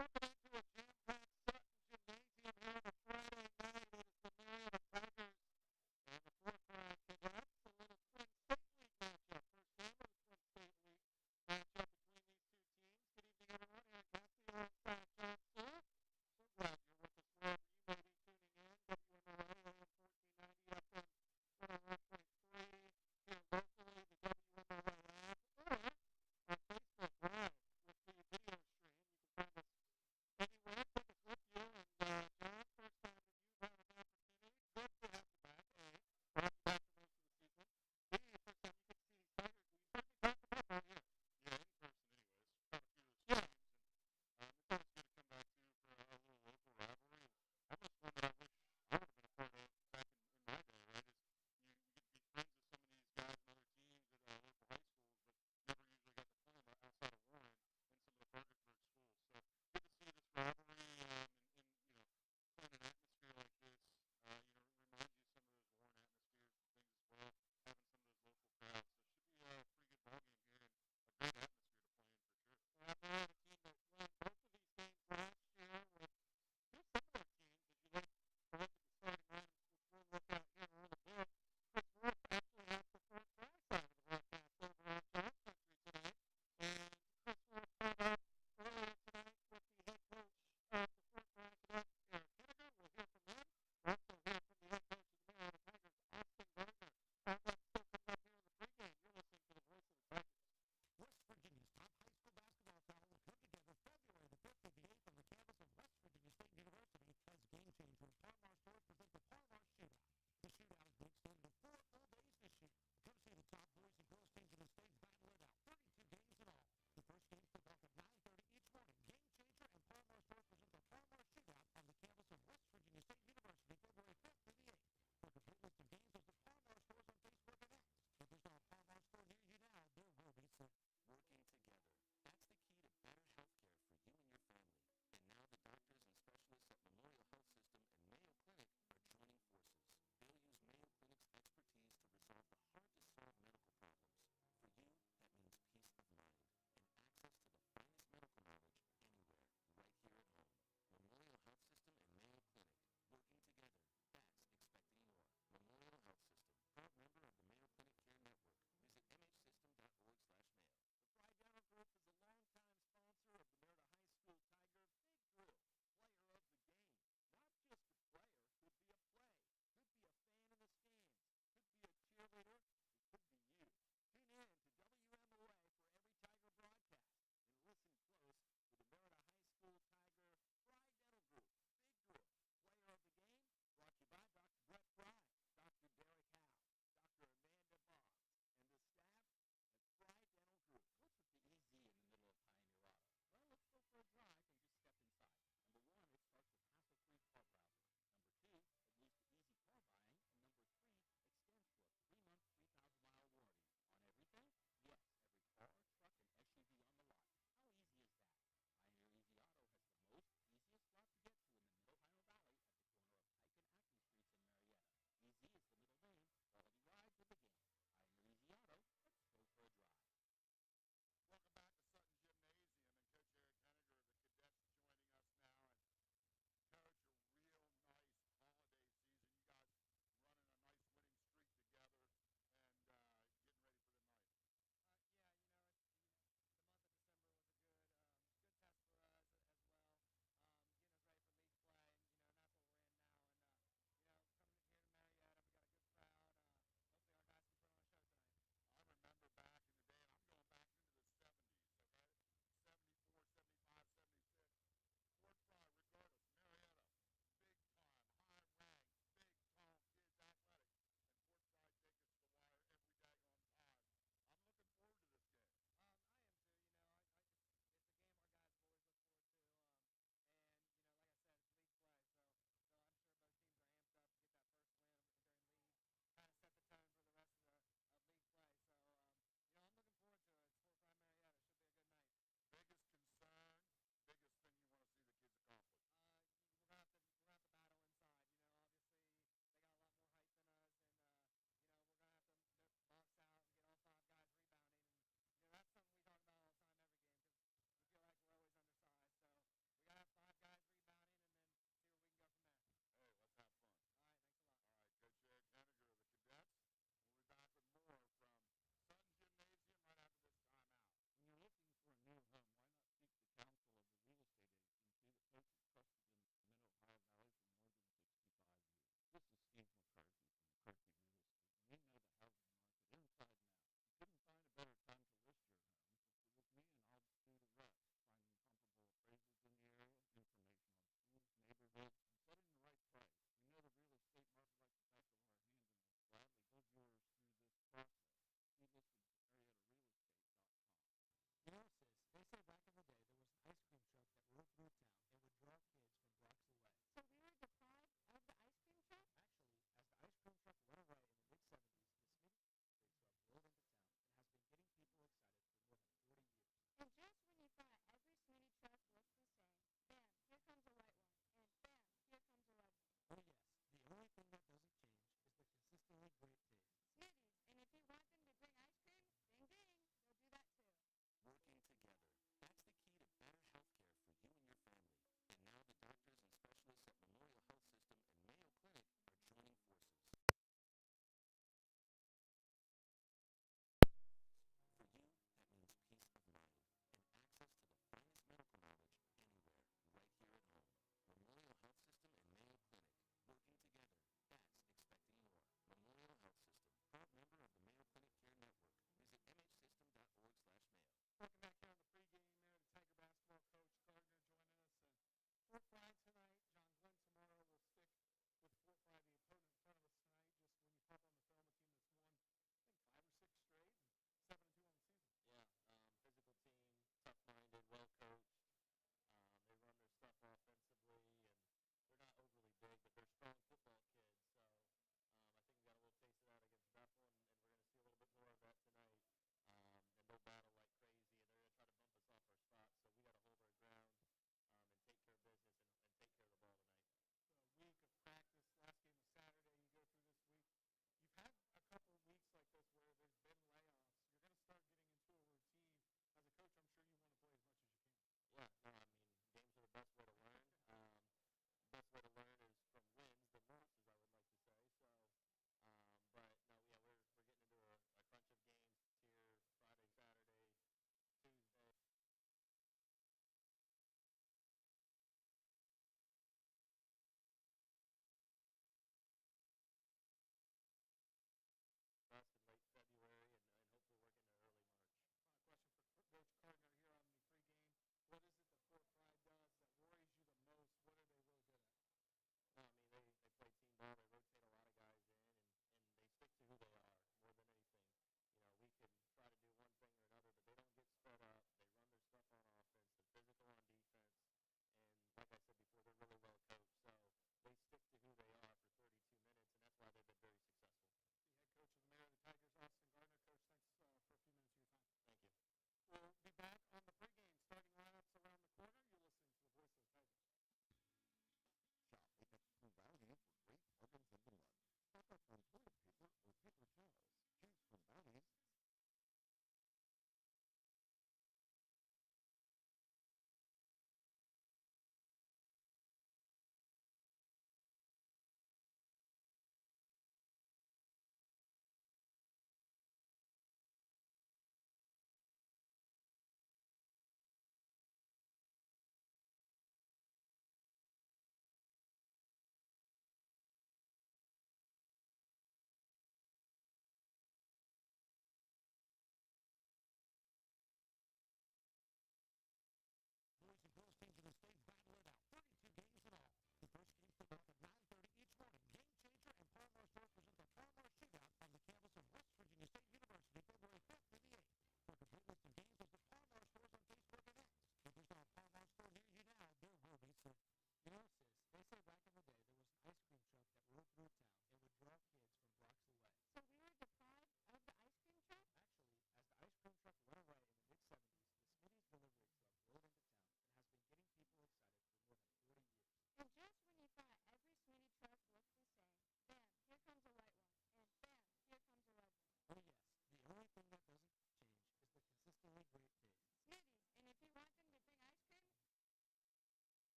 Welcome into a jam-packed Sutton Gymnasium here on a Friday night. It is the Marietta Tigers and the Frye Cadets. A little Twin State League matchup. First game of the Twin State League matchup between these two teams. Good evening, everyone. Eric Gaffney alongside Sean Stewart. So glad you're with us wherever you may be tuning in. WMOA AM 1490 FM 101.3 here locally, the WMOA app, or on Facebook Live with the video stream. You can find us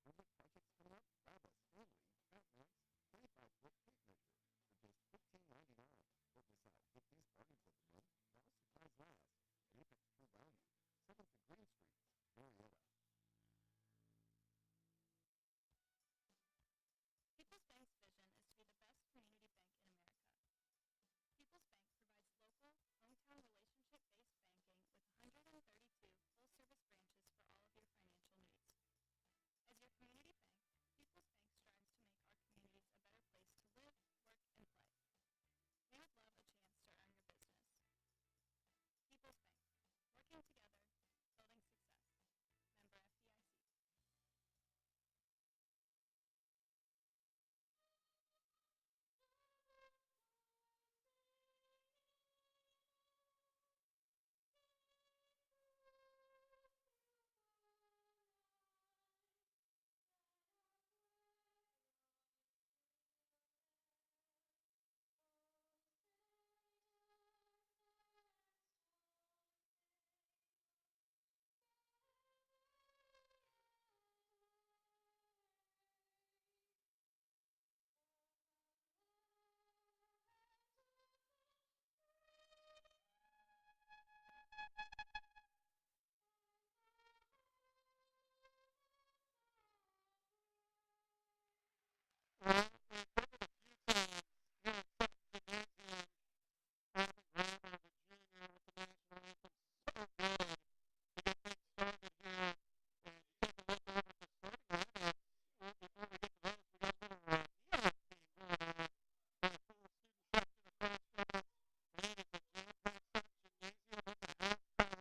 Project projects coming up? Grab a Stanley Fat Max 25-foot tape measure for just $15.99. Don't miss out. Get these bargains of the month while supplies last. And Apex True Value, 7th and Green Streets, Marietta. People's Bank's vision is to be the best community bank in America. People's Bank provides local, hometown relationship-based banking with 132 full-service branches for all of your financial needs. As your community bank, People's Bank strives to make our communities a better place to live, work, and play. We would love a chance to earn your business. People's Bank, working together, building success. Member FDIC. Well, we've done it a few times here at Sutton Gymnasium. Having Grandma Virginia with the national anthem. So good to get things started here and take a look over at the starting lineups. Well, before we get to those, we got a little neon theme going on for the full student section across campus. Ladies and gentlemen, Sutton Gymnasium in the halftime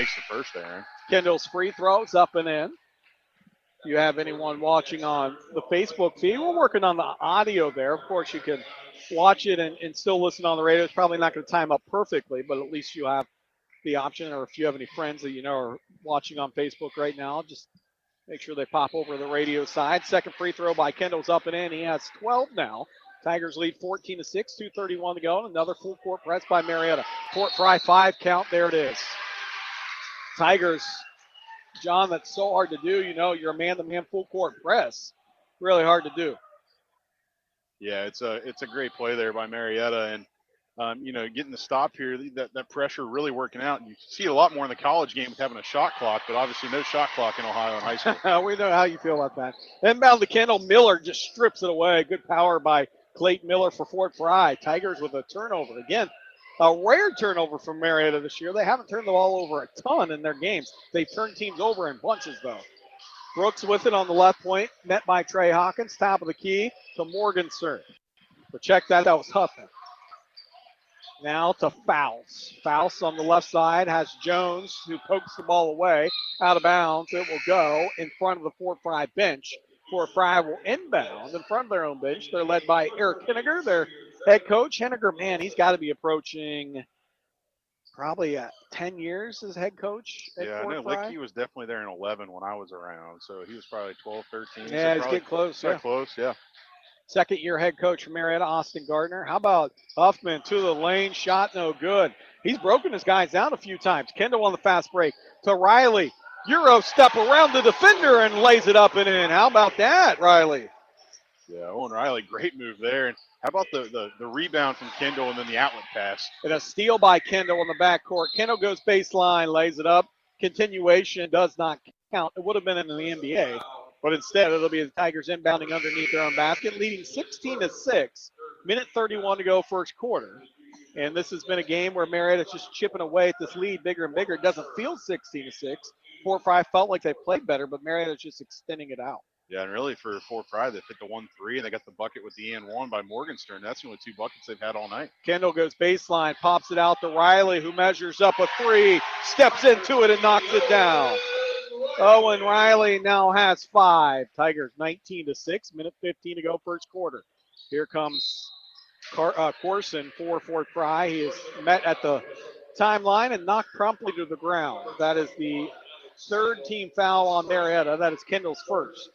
makes the first, Aaron. Kendall's free throws up and in. If you have anyone watching on the Facebook feed, we're working on the audio there. Of course, you can watch it and still listen on the radio. It's probably not going to time up perfectly, but at least you have the option, or if you have any friends that you know are watching on Facebook right now, just make sure they pop over to the radio side. Second free throw by Kendall's up and in. He has 12 now. Tigers lead 14-6, 2:31 to go. And another full court press by Marietta. Fort Frye 5 count. There it is. Tigers, John, that's so hard to do. You know, you're a man-to-man full court press. Really hard to do. Yeah, it's a great play there by Marietta, and getting the stop here, that pressure really working out. You see a lot more in the college game with having a shot clock, but obviously no shot clock in Ohio in high school. We know how you feel about that. Inbound to Kendall. Miller just strips it away. Good power by Clayton Miller for Fort Frye. Tigers with a turnover. Again, a rare turnover from Marietta this year. They haven't turned the ball over a ton in their games. They've turned teams over in bunches, though. Brooks with it on the left point, met by Trey Hawkins. Top of the key to Morgenstern. But check that was Huffman. Now to Faust. Faust on the left side has Jones, who pokes the ball away. Out of bounds. It will go in front of the Fort Frye bench. Fort Frye will inbound in front of their own bench. They're led by Eric Henniger, their head coach. Henniger, man, he's got to be approaching probably 10 years as head coach at Fort I know Frye. Licky was definitely there in 11 when I was around, so he was probably 12, 13. Yeah, so he's getting close. Yeah, close, yeah. Second-year head coach for Marietta, Austin Gardner. How about Huffman to the lane? Shot no good. He's broken his guys down a few times. Kendall on the fast break to Riley. Euro step around the defender and lays it up and in. How about that, Riley? Yeah, Owen Riley, great move there. And how about the rebound from Kendall and then the outlet pass? And a steal by Kendall in the backcourt. Kendall goes baseline, lays it up. Continuation does not count. It would have been in the NBA, but instead it'll be the Tigers inbounding underneath their own basket, leading 16-6. Minute 31 to go first quarter. And this has been a game where Marietta's just chipping away at this lead bigger and bigger. It doesn't feel 16-6. Fort Frye felt like they played better, but Marietta's just extending it out. Yeah, and really for Fort Frye, they hit the 1-3, and they got the bucket with the and-1 by Morgenstern. That's the only 2 buckets they've had all night. Kendall goes baseline, pops it out to Riley, who measures up a 3, steps into it and knocks it down. Owen Riley now has 5. Tigers 19-6, minute 15 to go first quarter. Here comes Corson for Fort Frye. He is met at the timeline and knocked promptly to the ground. That is the third team foul on Marietta. That is Kendall's first.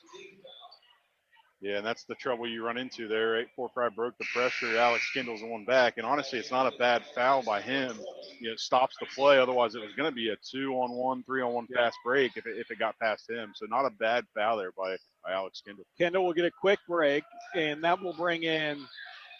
Yeah, and that's the trouble you run into there, right? Fort Frye broke the pressure. Alex Kendall's the one back. And honestly, it's not a bad foul by him. It stops the play. Otherwise, it was going to be a 2-on-1, 3-on-1 fast break if it got past him. So not a bad foul there by Alex Kendall. Kendall will get a quick break, and that will bring in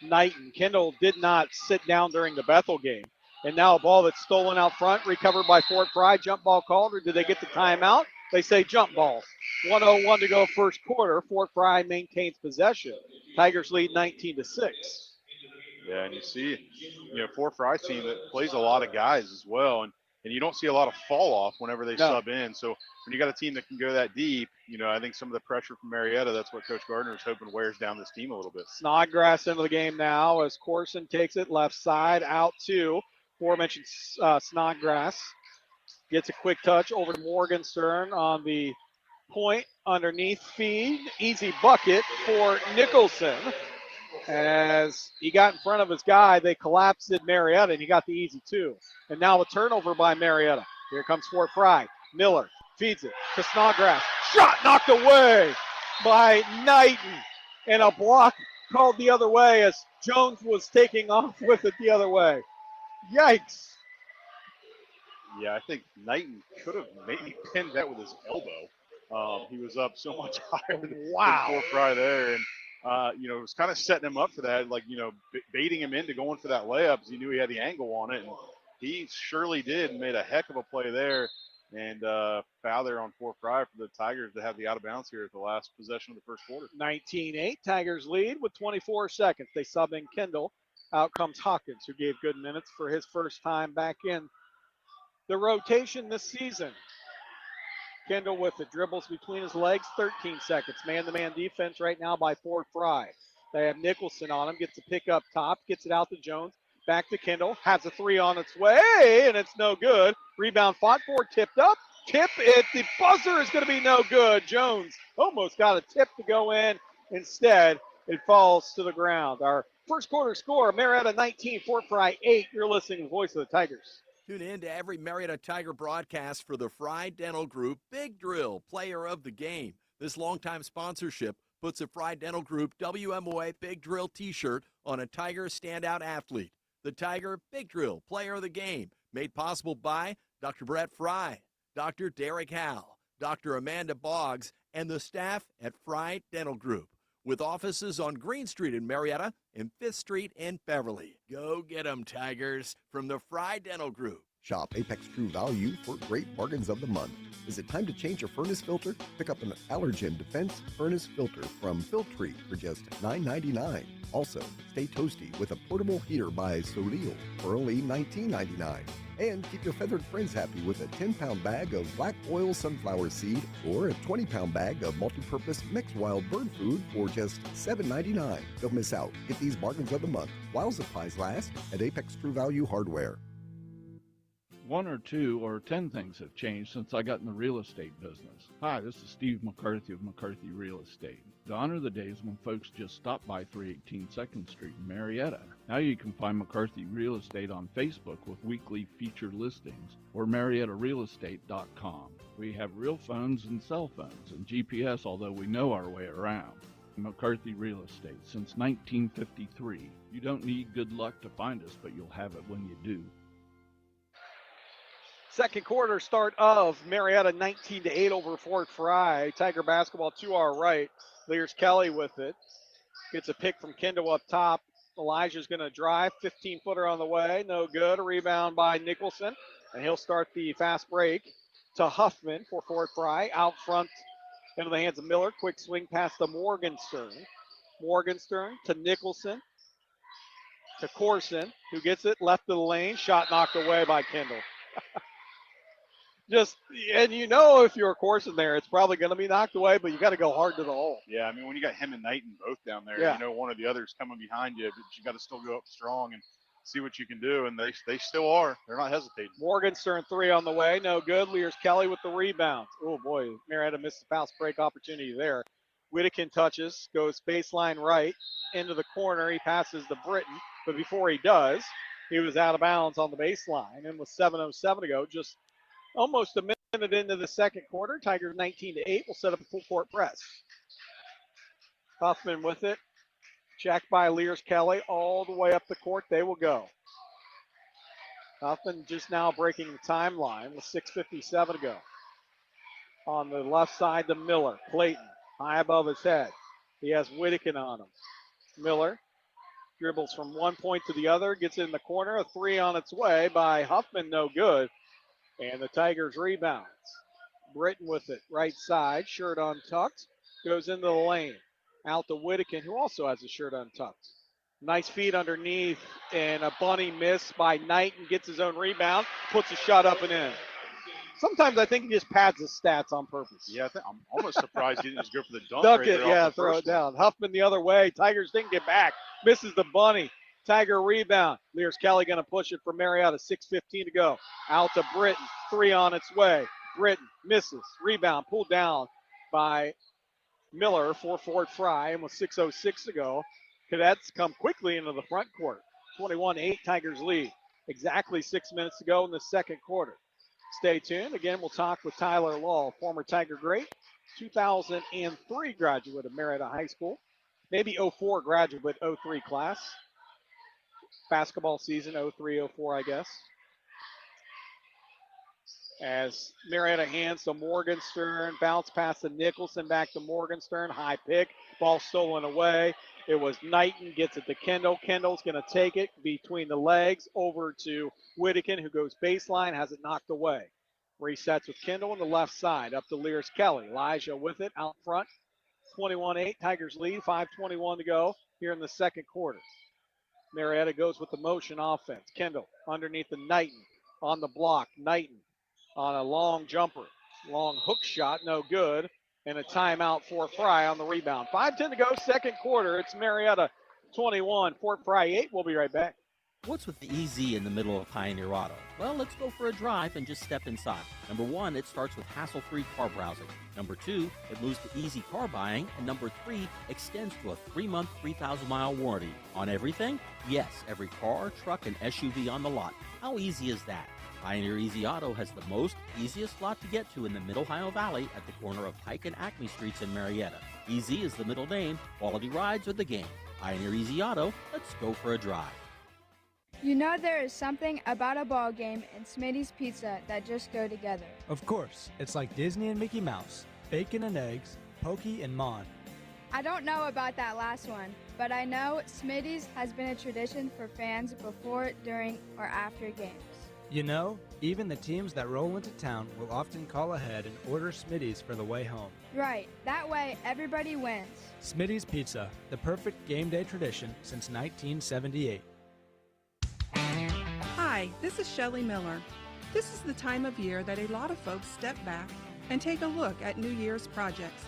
Knighton. Kendall did not sit down during the Bethel game. And now a ball that's stolen out front, recovered by Fort Frye. Jump ball called, or did they get the timeout? They say jump ball. 1:01 to go first quarter. Fort Frye maintains possession. Tigers lead 19-6. Yeah, and you see, Fort Frye team that plays a lot of guys as well. And you don't see a lot of fall off whenever they sub in. So when you got a team that can go that deep, I think some of the pressure from Marietta, that's what Coach Gardner is hoping wears down this team a little bit. Snodgrass into the game now as Corson takes it left side out to aforementioned Snodgrass. Gets a quick touch over to Morgenstern on the point underneath feed. Easy bucket for Nicholson. As he got in front of his guy, they collapsed at Marietta, and he got the easy 2. And now a turnover by Marietta. Here comes Fort Frye. Miller feeds it to Snodgrass. Shot knocked away by Knighton. And a block called the other way as Jones was taking off with it the other way. Yikes. Yeah, I think Knighton could have maybe pinned that with his elbow. He was up so much higher than Fort Frye there. And, it was kind of setting him up for that, baiting him into going for that layup because he knew he had the angle on it. And he surely did and made a heck of a play there. And foul there on Fort Frye for the Tigers to have the out of bounds here at the last possession of the first quarter. 19-8, Tigers lead with 24 seconds. They sub in Kendall. Out comes Hawkins, who gave good minutes for his first time back in the rotation this season. Kendall with the dribbles between his legs, 13 seconds. Man-to-man defense right now by Fort Frye. They have Nicholson on him, gets a pick up top, gets it out to Jones. Back to Kendall. Has a three on its way, and it's no good. Rebound fought for, tipped up. Tip at the buzzer is going to be no good. Jones almost got a tip to go in. Instead, it falls to the ground. Our first quarter score, Marietta 19, Fort Frye 8. You're listening to the Voice of the Tigers. Tune in to every Marietta Tiger broadcast for the Frye Dental Group Big Drill Player of the Game. This longtime sponsorship puts a Frye Dental Group WMOA Big Drill t-shirt on a Tiger standout athlete. The Tiger Big Drill Player of the Game, made possible by Dr. Brett Frye, Dr. Derek Howell, Dr. Amanda Boggs, and the staff at Frye Dental Group, with offices on Green Street in Marietta and 5th Street in Beverly. Go get 'em, Tigers, from the Frye Dental Group. Shop Apex True Value for great bargains of the month. Is it time to change your furnace filter? Pick up an Allergen Defense Furnace Filter from Filtree for just $9.99. Also, stay toasty with a portable heater by Solil for only $19.99. And keep your feathered friends happy with a 10-pound bag of black oil sunflower seed or a 20-pound bag of multi-purpose mixed wild bird food for just $7.99. Don't miss out. Get these bargains of the month while supplies last at Apex True Value Hardware. 1 or 2 or 10 things have changed since I got in the real estate business. Hi, this is Steve McCarthy of McCarthy Real Estate. Gone are the days when folks just stopped by 318 2nd Street in Marietta. Now you can find McCarthy Real Estate on Facebook with weekly featured listings or MariettaRealEstate.com. We have real phones and cell phones and GPS, although we know our way around. McCarthy Real Estate since 1953. You don't need good luck to find us, but you'll have it when you do. Second quarter start of Marietta 19-8 over Fort Frye. Tiger basketball to our right. Lears Kelly with it. Gets a pick from Kendall up top. Elijah's going to drive. 15-footer on the way. No good. A rebound by Nicholson. And he'll start the fast break to Huffman for Fort Frye. Out front into the hands of Miller. Quick swing past to Morgenstern. Morgenstern to Nicholson. To Corson, who gets it left of the lane. Shot knocked away by Kendall. And you know if you're Corson there, it's probably going to be knocked away, but you got to go hard to the hole. Yeah, I mean, when you got him and Knighton both down there, Yeah. you know one of the others coming behind you, but you got to still go up strong and see what you can do, and they still are. They're not hesitating. Morgenstern three on the way, no good. Lears Kelly with the rebound. Oh, boy, Marietta missed the fast break opportunity there. Whittakin touches, goes baseline right into the corner. He passes to Britton, but before he does, he was out of bounds on the baseline, and with 7:07 to go, just almost a minute into the second quarter, Tigers 19-8 will set up a full court press. Huffman with it. Checked by Lears Kelly all the way up the court. They will go. Huffman just now breaking the timeline with 6:57 to go. On the left side to Miller. Clayton high above his head. He has Whittakin on him. Miller dribbles from one point to the other. Gets in the corner. A three on its way by Huffman. No good. And the Tigers rebounds. Britton with it, right side, shirt untucked, goes into the lane. Out to Whittakin, who also has a shirt untucked. Nice feed underneath, and a bunny miss by Knighton, gets his own rebound, puts a shot up and in. Sometimes I think he just pads his stats on purpose. Yeah, I'm almost surprised he didn't just go for the dunk. Dunk right it, there yeah, off the throw first it down. Huffman the other way. Tigers didn't get back. Misses the bunny. Tiger rebound. Lears Kelly going to push it for Marietta. 6:15 to go. Out to Britton. Three on its way. Britton misses. Rebound pulled down by Miller for Fort Frye. And with 6:06 to go, Cadets come quickly into the front court. 21-8 Tigers lead. Exactly 6 minutes to go in the second quarter. Stay tuned. Again, we'll talk with Tyler Law, former Tiger great, 2003 graduate of Marietta High School. Maybe 04 graduate, but 03 class. Basketball season 03-04, I guess. As Marietta hands to Morgenstern, bounce pass to Nicholson, back to Morgenstern, high pick, ball stolen away. It was Knighton, gets it to Kendall. Kendall's going to take it between the legs over to Whittakin, who goes baseline, has it knocked away. Resets with Kendall on the left side, up to Lears Kelly. Elijah with it out front. 21-8, Tigers lead, 5:21 to go here in the second quarter. Marietta goes with the motion offense. Kendall underneath the Knighton on the block. Knighton on a long jumper. Long hook shot, no good. And a timeout for Frye on the rebound. 5:10 to go, second quarter. It's Marietta 21, Fort Frye 8. We'll be right back. What's with the EZ in the middle of Pioneer Auto? Well, let's go for a drive and just step inside. Number 1, it starts with hassle-free car browsing. Number 2, it moves to easy car buying. And number 3, extends to a 3-month, 3,000-mile warranty. On everything? Yes, every car, truck, and SUV on the lot. How easy is that? Pioneer Easy Auto has the easiest lot to get to in the Mid-Ohio Valley at the corner of Pike and Acme Streets in Marietta. Easy is the middle name, quality rides are the game. Pioneer Easy Auto, let's go for a drive. You know there is something about a ball game and Smitty's Pizza that just go together. Of course, it's like Disney and Mickey Mouse, bacon and eggs, pokey and mon. I don't know about that last one, but I know Smitty's has been a tradition for fans before, during, or after games. You know, even the teams that roll into town will often call ahead and order Smitty's for the way home. Right, that way everybody wins. Smitty's Pizza, the perfect game day tradition since 1978. Hi, this is Shelley Miller. This is the time of year that a lot of folks step back and take a look at New Year's projects.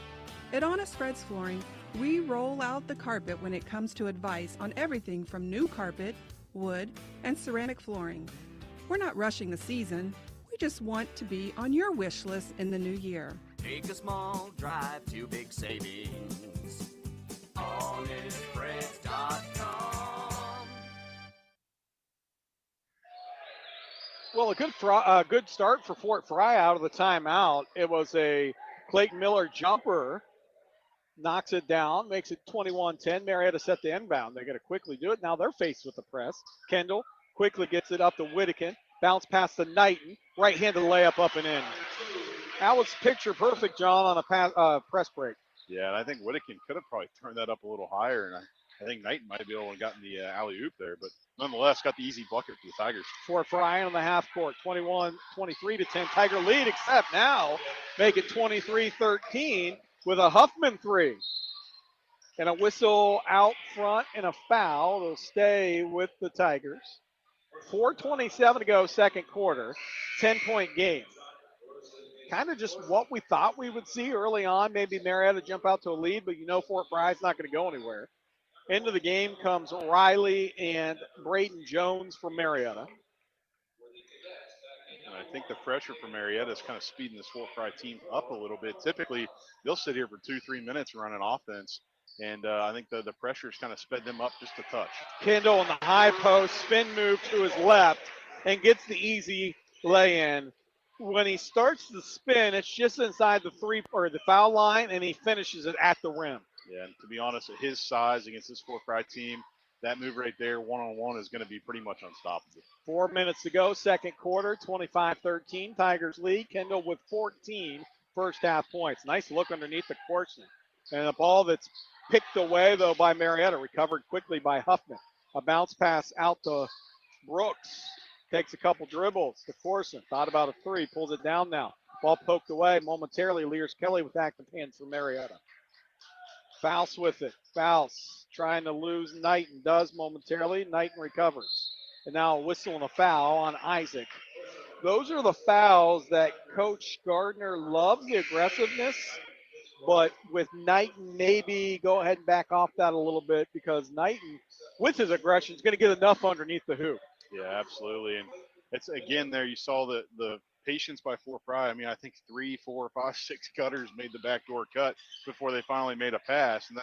At Honest Fred's Flooring, we roll out the carpet when it comes to advice on everything from new carpet, wood, and ceramic flooring. We're not rushing the season. We just want to be on your wish list in the new year. Take a small drive to big savings. HonestFreds.com. Well, a good start for Fort Frye out of the timeout. It was a Clayton Miller jumper. Knocks it down, makes it 21-10. Marietta set the inbound. They're going to quickly do it. Now they're faced with the press. Kendall quickly gets it up to Whittakin. Bounce past to Knighton. Right-handed layup up and in. That was picture perfect, John, on a press break. Yeah, and I think Whittakin could have probably turned that up a little higher, and I think Knighton might be able to have gotten the alley-oop there, but nonetheless got the easy bucket for the Tigers. Fort Frye on the half court, 21-23-10. Tiger lead, except now make it 23-13 with a Huffman three. And a whistle out front and a foul. They'll stay with the Tigers. 4:27 to go, second quarter. 10-point game. Kind of just what we thought we would see early on. Maybe Marietta jump out to a lead, but you know Fort Frye's not going to go anywhere. Into the game comes Riley and Braden Jones from Marietta. And I think the pressure for Marietta is kind of speeding this Fort Frye team up a little bit. Typically, they'll sit here for 2-3 minutes running offense. And I think the pressure's kind of sped them up just a touch. Kendall on the high post, spin move to his left, and gets the easy lay-in. When he starts the spin, it's just inside the foul line, and he finishes it at the rim. Yeah, and to be honest, at his size against this Fort Frye team, that move right there, one-on-one, is going to be pretty much unstoppable. 4 minutes to go, second quarter, 25-13. Tigers lead. Kendall with 14 first half points. Nice look underneath the course. And a ball that's picked away, though, by Marietta, recovered quickly by Huffman. A bounce pass out to Brooks. Takes a couple dribbles to Corson. Thought about a three. Pulls it down now. Ball poked away momentarily. Lears Kelly with active hands for Marietta. Faust with it. Faust trying to lose Knighton. Does momentarily. Knighton recovers. And now a whistle and a foul on Isaac. Those are the fouls that Coach Gardner loves, the aggressiveness. But with Knighton, maybe go ahead and back off that a little bit, because Knighton, with his aggression, is going to get enough underneath the hoop. Yeah, absolutely. And it's, again, there you saw the patience by Fort Frye. I mean, I think 3, 4, 5, 6 cutters made the backdoor cut before they finally made a pass. And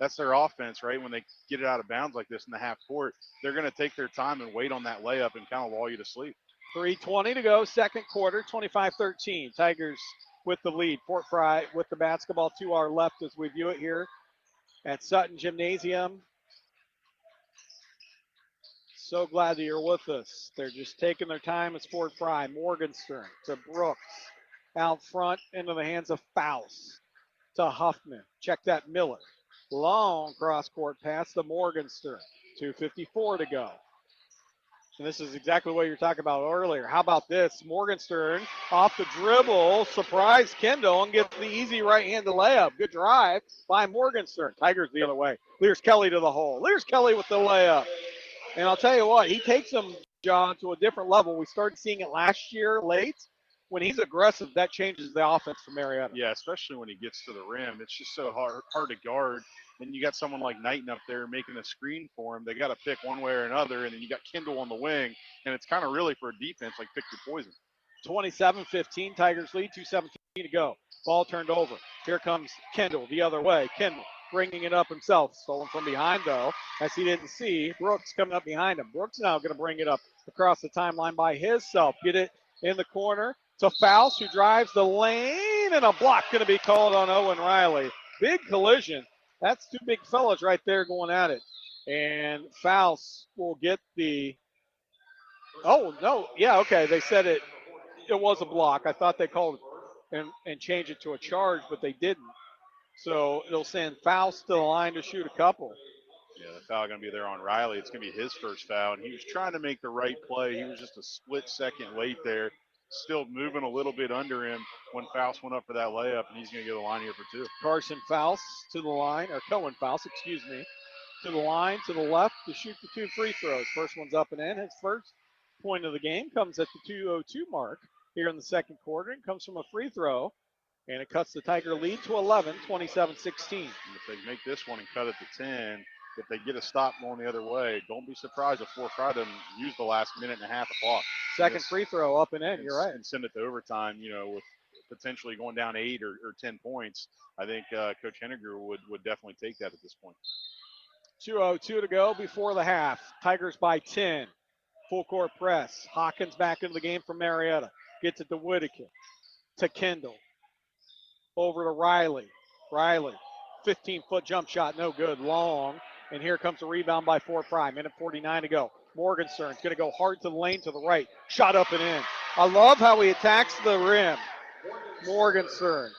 that's their offense, right? When they get it out of bounds like this in the half court, they're going to take their time and wait on that layup and kind of lull you to sleep. 3:20 to go, second quarter, 25-13. Tigers with the lead. Fort Frye with the basketball to our left as we view it here at Sutton Gymnasium. So glad that you're with us. They're just taking their time. It's Fort Frye. Morgenstern to Brooks. Out front into the hands of Faust. To Huffman. Check that, Miller. Long cross-court pass to Morgenstern. 2:54 to go. And this is exactly what you were talking about earlier. How about this? Morgenstern off the dribble, surprise Kendall, and gets the easy right-handed layup. Good drive by Morgenstern. Tigers the other way. Lears Kelly to the hole. Lears Kelly with the layup. And I'll tell you what, he takes them, John, to a different level. We started seeing it last year late. When he's aggressive, that changes the offense for Marietta. Yeah, especially when he gets to the rim. It's just so hard to guard. then you got someone like Knighton up there making a screen for him. They got to pick one way or another, and then you got Kendall on the wing, and it's kind of really for a defense like pick your poison. 27-15, Tigers lead, 2:17 to go. Ball turned over. Here comes Kendall the other way. Kendall bringing it up himself. Stolen from behind, though, as he didn't see Brooks coming up behind him. Brooks now going to bring it up across the timeline by himself. Get it in the corner to Faust, who drives the lane, and a block going to be called on Owen Riley. Big collision. That's two big fellas right there going at it. And Faust will get the – oh, no. Yeah, okay. They said it was a block. I thought they called it and changed it to a charge, but they didn't. So it'll send Faust to the line to shoot a couple. Yeah, the foul going to be there on Riley. It's going to be his first foul, and he was trying to make the right play. He was just a split second late there, still moving a little bit under him when Faust went up for that layup, and he's going to get a line here for two. Carson Faust to the line, or Cohen Faust, excuse me, to the line to the left to shoot the two free throws. First one's up and in. His first point of the game comes at the 2:02 mark here in the second quarter, and comes from a free throw. And it cuts the Tiger lead to 11, 27-16. If they make this one and cut it to 10, if they get a stop going the other way, don't be surprised if Frye doesn't use the last minute and a half of clock. Second free throw up and in, you're right. And send it to overtime, with potentially going down 8 or 10 points. I think Coach Henniger would definitely take that at this point. 2:02 to go before the half. Tigers by 10. Full court press. Hawkins back into the game from Marietta. Gets it to Whitaker. To Kendall. Over to Riley. Riley, 15-foot jump shot, no good, long. And here comes a rebound by Frye. Minute 49 to go. Morgenstern's going to go hard to the lane to the right. Shot up and in. I love how he attacks the rim. Morgenstern.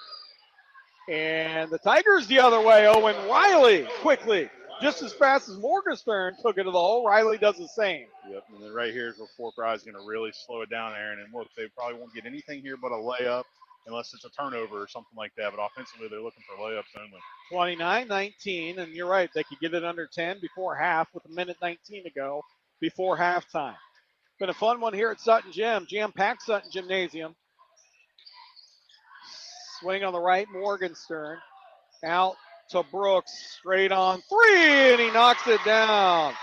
And the Tigers the other way. Owen Riley quickly. Just as fast as Morgenstern took it to the hole, Riley does the same. Yep, and then right here is where Frye is going to really slow it down, Aaron. And look, they probably won't get anything here but a layup, unless it's a turnover or something like that. But offensively, they're looking for layups only. 29-19, and you're right. They could get it under 10 before half with a minute 19 to go before halftime. Been a fun one here at Sutton Gym. Jam-packed Sutton Gymnasium. Swing on the right, Morgenstern. Out to Brooks, straight on three, and he knocks it down.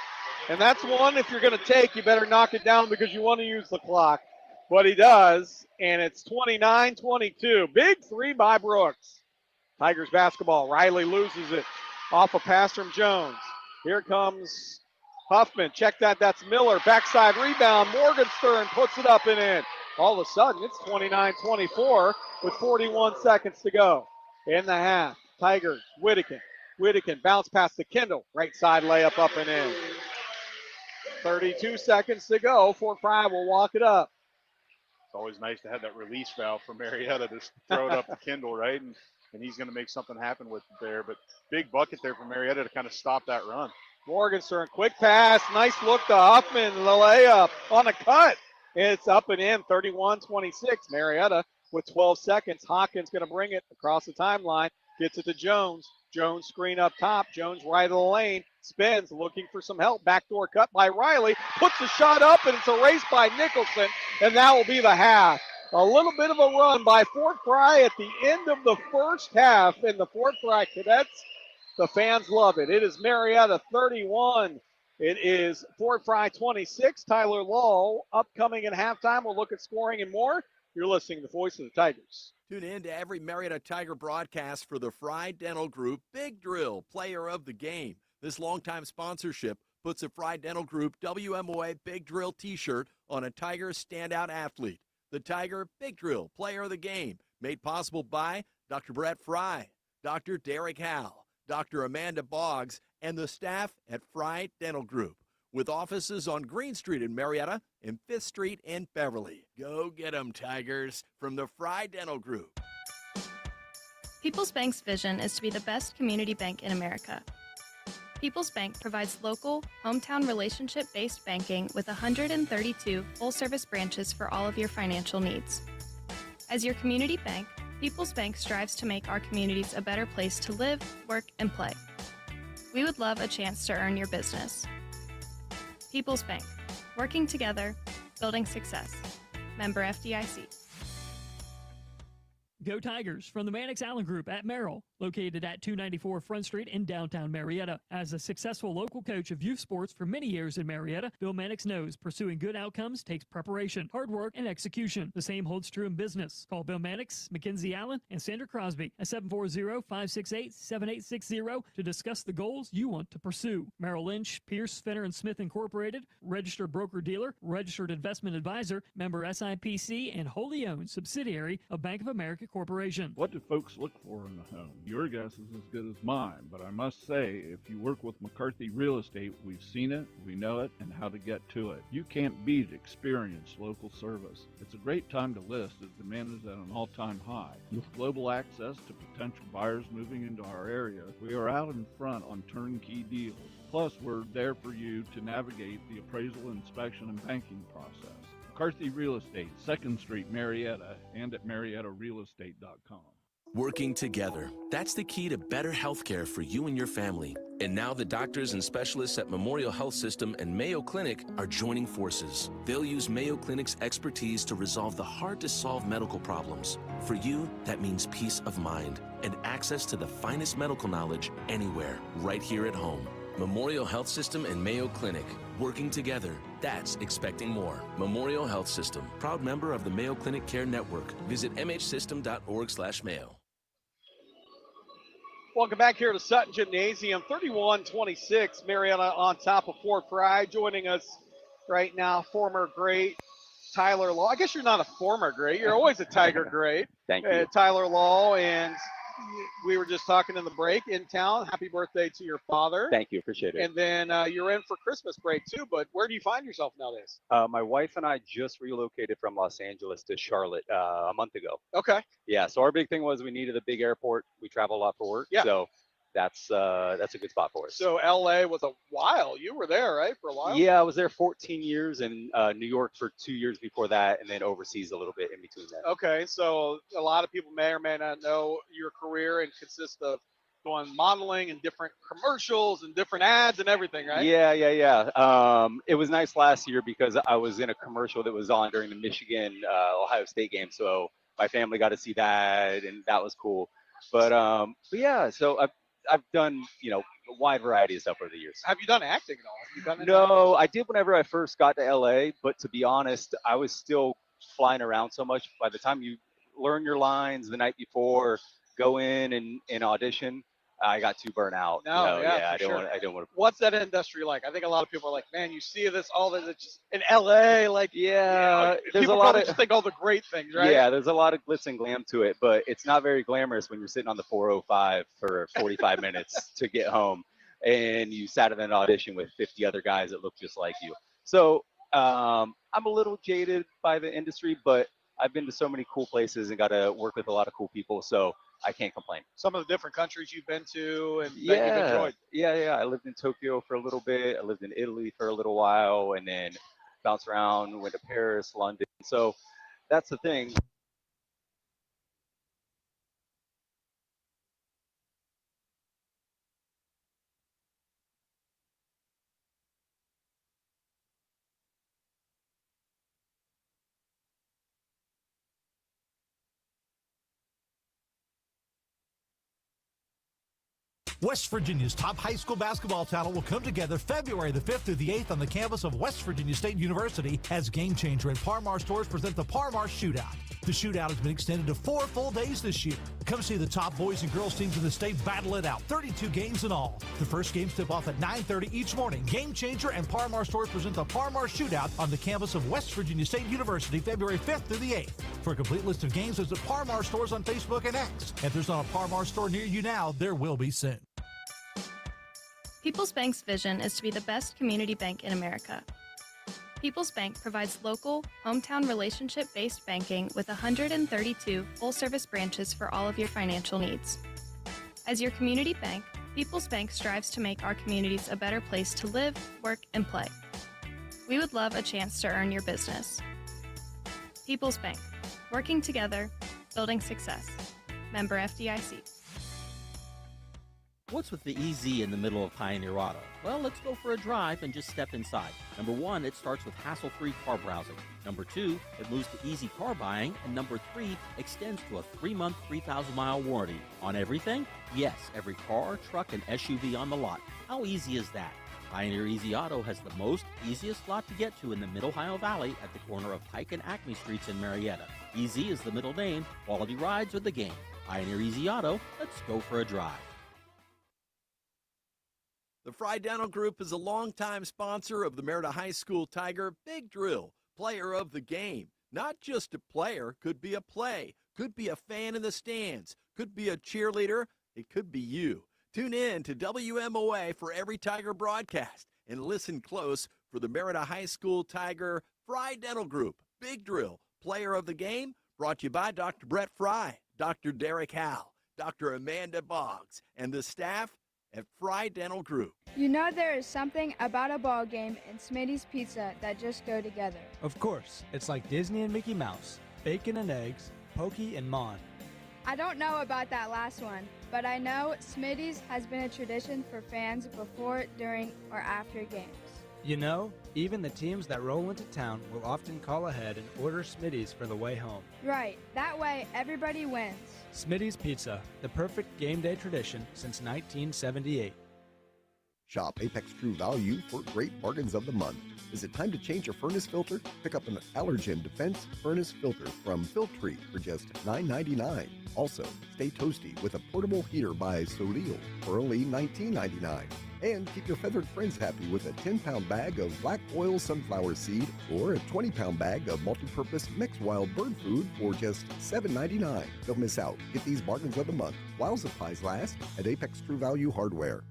And that's one, if you're going to take, you better knock it down because you want to use the clock. But he does, and it's 29-22. Big three by Brooks. Tigers basketball. Riley loses it off a pass from Jones. Here comes Huffman. Check that. That's Miller. Backside rebound. Morgenstern puts it up and in. All of a sudden, it's 29-24 with 41 seconds to go in the half. Tigers, Whitaker. Whitaker bounce pass to Kendall. Right side layup up and in. 32 seconds to go. Frye will walk it up. It's always nice to have that release valve for Marietta. Just throw it up to Kendall, right? And he's going to make something happen with it there. But big bucket there for Marietta to kind of stop that run. Morgenstern, quick pass. Nice look to Huffman. The layup on a cut. It's up and in, 31-26. Marietta with 12 seconds. Hawkins going to bring it across the timeline. Gets it to Jones. Jones screen up top. Jones right of the lane. Spins, looking for some help. Backdoor cut by Riley. Puts the shot up, and it's erased by Nicholson. And that will be the half. A little bit of a run by Frye at the end of the first half. And the Frye Cadets, the fans love it. It is Marietta 31. It is Frye 26. Tyler Law upcoming at halftime. We'll look at scoring and more. You're listening to the Voice of the Tigers. Tune in to every Marietta Tiger broadcast for the Frye Dental Group Big Drill Player of the Game. This longtime sponsorship puts a Frye Dental Group WMOA Big Drill t-shirt on a Tiger standout athlete. The Tiger Big Drill Player of the Game, made possible by Dr. Brett Frye, Dr. Derek Howell, Dr. Amanda Boggs, and the staff at Frye Dental Group, with offices on Green Street in Marietta and 5th Street in Beverly. Go get 'em, Tigers, from the Frye Dental Group. People's Bank's vision is to be the best community bank in America. People's Bank provides local, hometown relationship-based banking with 132 full-service branches for all of your financial needs. As your community bank, People's Bank strives to make our communities a better place to live, work, and play. We would love a chance to earn your business. People's Bank, working together, building success. Member FDIC. Go Tigers from the Mannix Allen Group at Merrill. Located at 294 Front Street in downtown Marietta. As a successful local coach of youth sports for many years in Marietta, Bill Mannix knows pursuing good outcomes takes preparation, hard work, and execution. The same holds true in business. Call Bill Mannix, Mackenzie Allen, and Sandra Crosby at 740-568-7860 to discuss the goals you want to pursue. Merrill Lynch, Pierce, Fenner & Smith Incorporated, registered broker-dealer, registered investment advisor, member SIPC, and wholly owned subsidiary of Bank of America Corporation. What do folks look for in a home? Your guess is as good as mine, but I must say, if you work with McCarthy Real Estate, we've seen it, we know it, and how to get to it. You can't beat experienced local service. It's a great time to list as demand is at an all-time high. With global access to potential buyers moving into our area, we are out in front on turnkey deals. Plus, we're there for you to navigate the appraisal, inspection, and banking process. McCarthy Real Estate, 2nd Street, Marietta, and at MariettaRealEstate.com. Working together. That's the key to better health care for you and your family. And now the doctors and specialists at Memorial Health System and Mayo Clinic are joining forces. They'll use Mayo Clinic's expertise to resolve the hard-to-solve medical problems. For you, that means peace of mind and access to the finest medical knowledge anywhere, right here at home. Memorial Health System and Mayo Clinic. Working together. That's expecting more. Memorial Health System. Proud member of the Mayo Clinic Care Network. Visit mhsystem.org/Mayo. Welcome back here to Sutton Gymnasium. 31-26. Marietta on top of Fort Frye. Joining us right now, former great Tyler Law. I guess you're not a former great. You're always a Tiger great. Thank you. Tyler Law, and we were just talking in the break in town. Happy birthday to your father. Thank you. Appreciate it. And then you're in for Christmas break too, but where do you find yourself nowadays? My wife and I just relocated from Los Angeles to Charlotte a month ago. Okay. Yeah, so our big thing was we needed a big airport. We travel a lot for work. Yeah. So that's a good spot for us. So LA was a while. You were there, right, for a while? Yeah, I was there 14 years and New York for 2 years before that, and then overseas a little bit in between that. Okay, so a lot of people may or may not know your career and consists of going modeling and different commercials and different ads and everything, right? Yeah. It was nice last year because I was in a commercial that was on during the Michigan Ohio State game, so my family got to see that, and that was cool. But yeah, so I've done, a wide variety of stuff over the years. Have you done acting at all? Have you done No, I did whenever I first got to LA, but to be honest, I was still flying around so much. By the time you learn your lines the night before, go in and audition, I got too burnt out. No, I don't sure. want to. What's that industry like? I think a lot of people are like, man, you see this, all this, it's just in LA, like, there's people a lot probably of just think all the great things, right? Yeah, there's a lot of glitz and glam to it, but it's not very glamorous when you're sitting on the 405 for 45 minutes to get home, and you sat in an audition with 50 other guys that look just like you. So I'm a little jaded by the industry, but I've been to so many cool places and got to work with a lot of cool people, so I can't complain. Some of the different countries you've been to and that you've enjoyed. Yeah. I lived in Tokyo for a little bit. I lived in Italy for a little while, and then bounced around, went to Paris, London. So that's the thing. West Virginia's top high school basketball talent will come together February the 5th through the 8th on the campus of West Virginia State University as Game Changer and Par-Mar stores present the Par-Mar Shootout. The shootout has been extended to 4 full days this year. Come see the top boys and girls teams in the state battle it out, 32 games in all. The first games tip off at 9:30 each morning. Game Changer and Par-Mar stores present the Par-Mar Shootout on the campus of West Virginia State University February 5th through the 8th. For a complete list of games, visit Par-Mar stores on Facebook and X. If there's not a Par-Mar store near you now, there will be soon. People's Bank's vision is to be the best community bank in America. People's Bank provides local, hometown relationship-based banking with 132 full-service branches for all of your financial needs. As your community bank, People's Bank strives to make our communities a better place to live, work, and play. We would love a chance to earn your business. People's Bank, working together, building success. Member FDIC. What's with the EZ in the middle of Pioneer Auto? Well, let's go for a drive and just step inside. Number 1, it starts with hassle-free car browsing. Number 2, it moves to easy car buying. And number 3, extends to a 3-month, 3,000-mile warranty. On everything? Yes, every car, truck, and SUV on the lot. How easy is that? Pioneer Easy Auto has the easiest lot to get to in the Mid-Ohio Valley at the corner of Pike and Acme Streets in Marietta. Easy is the middle name. Quality rides are the game. Pioneer Easy Auto, let's go for a drive. The Frye Dental Group is a longtime sponsor of the Marietta High School Tiger Big Drill, player of the game. Not just a player, could be a play, could be a fan in the stands, could be a cheerleader, it could be you. Tune in to WMOA for every Tiger broadcast and listen close for the Marietta High School Tiger Frye Dental Group Big Drill, player of the game, brought to you by Dr. Brett Frye, Dr. Derek Howe, Dr. Amanda Boggs, and the staff at Frye Dental Group. You know there is something about a ball game and Smitty's Pizza that just go together. Of course, it's like Disney and Mickey Mouse, bacon and eggs, pokey and mon. I don't know about that last one, but I know Smitty's has been a tradition for fans before, during, or after games. You know, even the teams that roll into town will often call ahead and order Smitty's for the way home. Right, that way everybody wins. Smitty's Pizza, the perfect game day tradition since 1978. Shop Apex True Value for great bargains of the month. Is it time to change your furnace filter? Pick up an Allergen Defense Furnace Filter from Filtree for just $9.99. Also, stay toasty with a portable heater by Solil for only $19.99. And keep your feathered friends happy with a 10-pound bag of black oil sunflower seed or a 20-pound bag of multi-purpose mixed wild bird food for just $7.99. Don't miss out. Get these bargains of the month while supplies last at Apex True Value Hardware.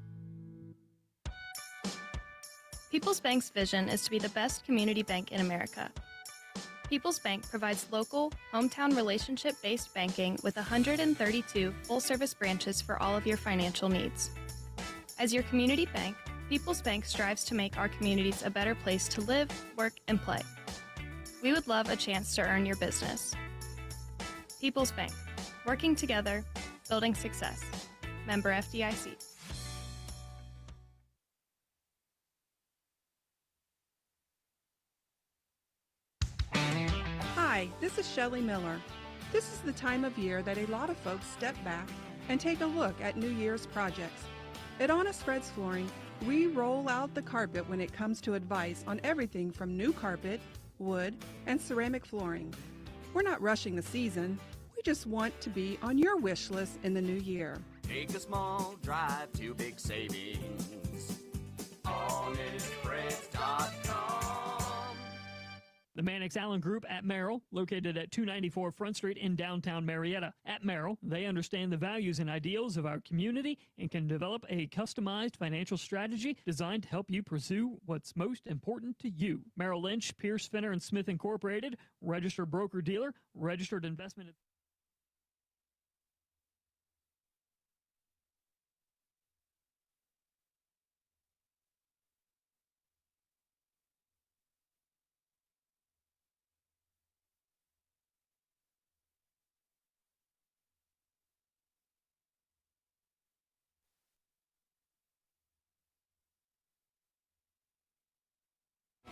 People's Bank's vision is to be the best community bank in America. People's Bank provides local, hometown relationship-based banking with 132 full-service branches for all of your financial needs. As your community bank, People's Bank strives to make our communities a better place to live, work, and play. We would love a chance to earn your business. People's Bank, working together, building success. Member FDIC. Hi, this is Shelley Miller. This is the time of year that a lot of folks step back and take a look at New Year's projects. At Honest Fred's Flooring, we roll out the carpet when it comes to advice on everything from new carpet, wood, and ceramic flooring. We're not rushing the season. We just want to be on your wish list in the new year. Take a small drive to big savings. HonestFreds.com. The Mannix Allen Group at Merrill, located at 294 Front Street in downtown Marietta. At Merrill, they understand the values and ideals of our community and can develop a customized financial strategy designed to help you pursue what's most important to you. Merrill Lynch, Pierce, Finner & Smith Incorporated, registered broker-dealer, registered investment.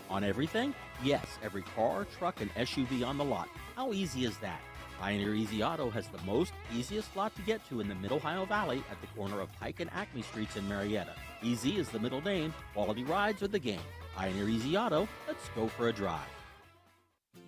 On everything? Yes, every car, truck, and SUV on the lot. How easy is that? Pioneer Easy Auto has the easiest lot to get to in the Mid-Ohio Valley at the corner of Pike and Acme Streets in Marietta. Easy is the middle name. Quality rides are the game. Pioneer Easy Auto, let's go for a drive.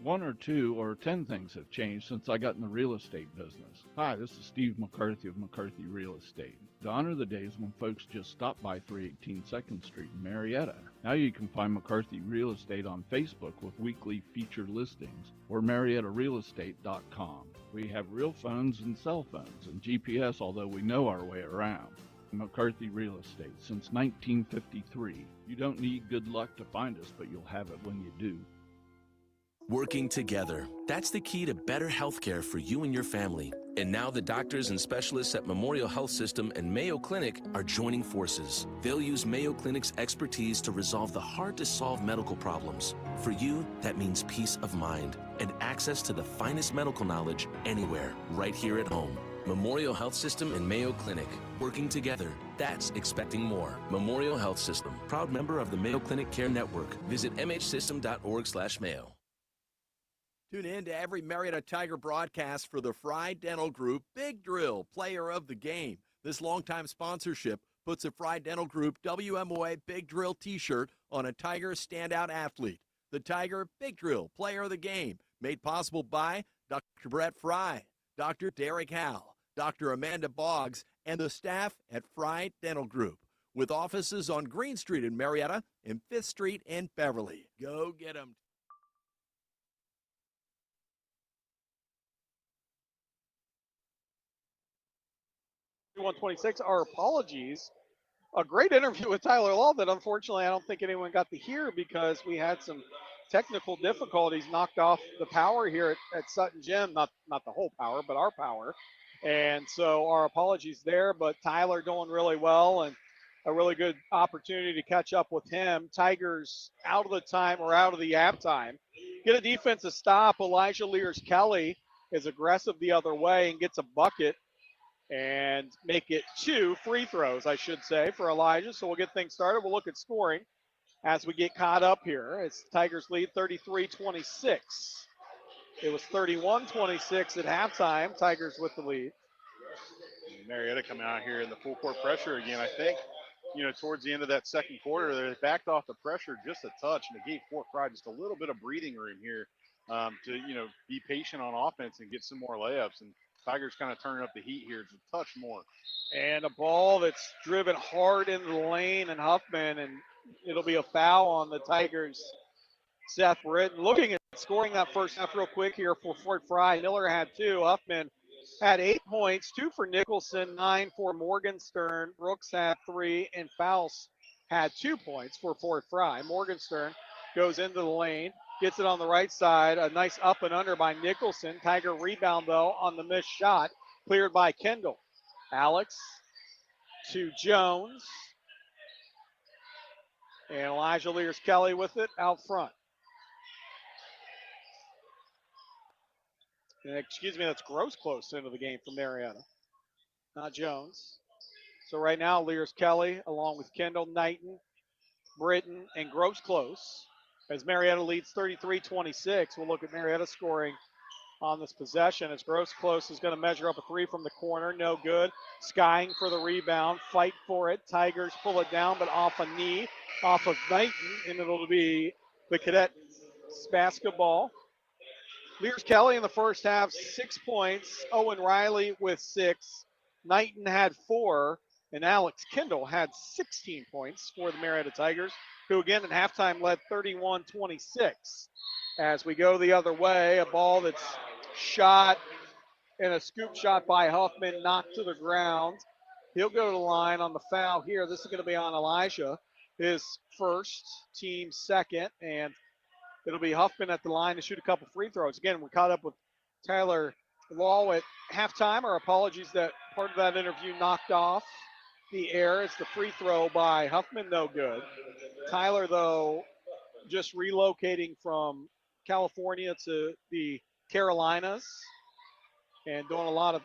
1 or 2 or 10 things have changed since I got in the real estate business. Hi, this is Steve McCarthy of McCarthy Real Estate. Gone are the days when folks just stopped by 318 2nd Street in Marietta. Now you can find McCarthy Real Estate on Facebook with weekly featured listings or MariettaRealEstate.com. We have real phones and cell phones and GPS, although we know our way around. McCarthy Real Estate since 1953. You don't need good luck to find us, but you'll have it when you do. Working together. That's the key to better health care for you and your family. And now the doctors and specialists at Memorial Health System and Mayo Clinic are joining forces. They'll use Mayo Clinic's expertise to resolve the hard-to-solve medical problems. For you, that means peace of mind and access to the finest medical knowledge anywhere, right here at home. Memorial Health System and Mayo Clinic. Working together, that's expecting more. Memorial Health System, proud member of the Mayo Clinic Care Network. Visit mhsystem.org/mayo. Tune in to every Marietta Tiger broadcast for the Frye Dental Group Big Drill Player of the Game. This longtime sponsorship puts a Frye Dental Group WMOA Big Drill t-shirt on a Tiger standout athlete. The Tiger Big Drill Player of the Game, made possible by Dr. Brett Frye, Dr. Derek Howell, Dr. Amanda Boggs, and the staff at Frye Dental Group, with offices on Green Street in Marietta and 5th Street in Beverly. Go get 'em. 126. Our apologies. A great interview with Tyler Law that unfortunately I don't think anyone got to hear because we had some technical difficulties, knocked off the power here at Sutton Gym, not the whole power, but our power. And so our apologies there, but Tyler doing really well and a really good opportunity to catch up with him. Tigers out of the time or out of the halftime. Get a defensive stop. Elijah Lears-Kelly is aggressive the other way and gets a bucket and make it 2 free throws, I should say, for Elijah. So we'll get things started. We'll look at scoring as we get caught up here. It's Tigers lead 33-26. It was 31-26 at halftime. Tigers with the lead. Marietta coming out here in the full court pressure again. I think, towards the end of that second quarter, they backed off the pressure just a touch, and it gave Fort Frye just a little bit of breathing room here to, be patient on offense and get some more layups. And Tigers kind of turning up the heat here just a touch more. And a ball that's driven hard into the lane, and Huffman, and it'll be a foul on the Tigers. Seth Britton looking at scoring that first half real quick here for Fort Frye. Miller had 2. Huffman had 8 points, 2 for Nicholson, 9 for Morgenstern. Brooks had 3, and Faust had 2 points for Fort Frye. Morgenstern goes into the lane, gets it on the right side. A nice up and under by Nicholson. Tiger rebound, though, on the missed shot. Cleared by Kendall. Alex to Jones. And Elijah Lears-Kelly with it out front. And excuse me, that's Gross close into the game for Marietta, not Jones. So right now, Lears-Kelly along with Kendall, Knighton, Britton, and Gross close. As Marietta leads 33-26, we'll look at Marietta scoring on this possession. As Gross close is going to measure up a 3 from the corner, no good. Skying for the rebound, fight for it. Tigers pull it down, but off a knee, off of Knighton, and it'll be the Cadets basketball. Lears-Kelly in the first half, 6 points. Owen Riley with 6. Knighton had 4, and Alex Kendall had 16 points for the Marietta Tigers, who again at halftime led 31-26. As we go the other way, a ball that's shot and a scoop shot by Huffman, knocked to the ground. He'll go to the line on the foul here. This is going to be on Elijah, his first, team second, and it'll be Huffman at the line to shoot a couple free throws. Again, we caught up with Tyler Law at halftime. Our apologies that part of that interview knocked off the air. It's the free throw by Huffman, no good. Tyler, though, just relocating from California to the Carolinas and doing a lot of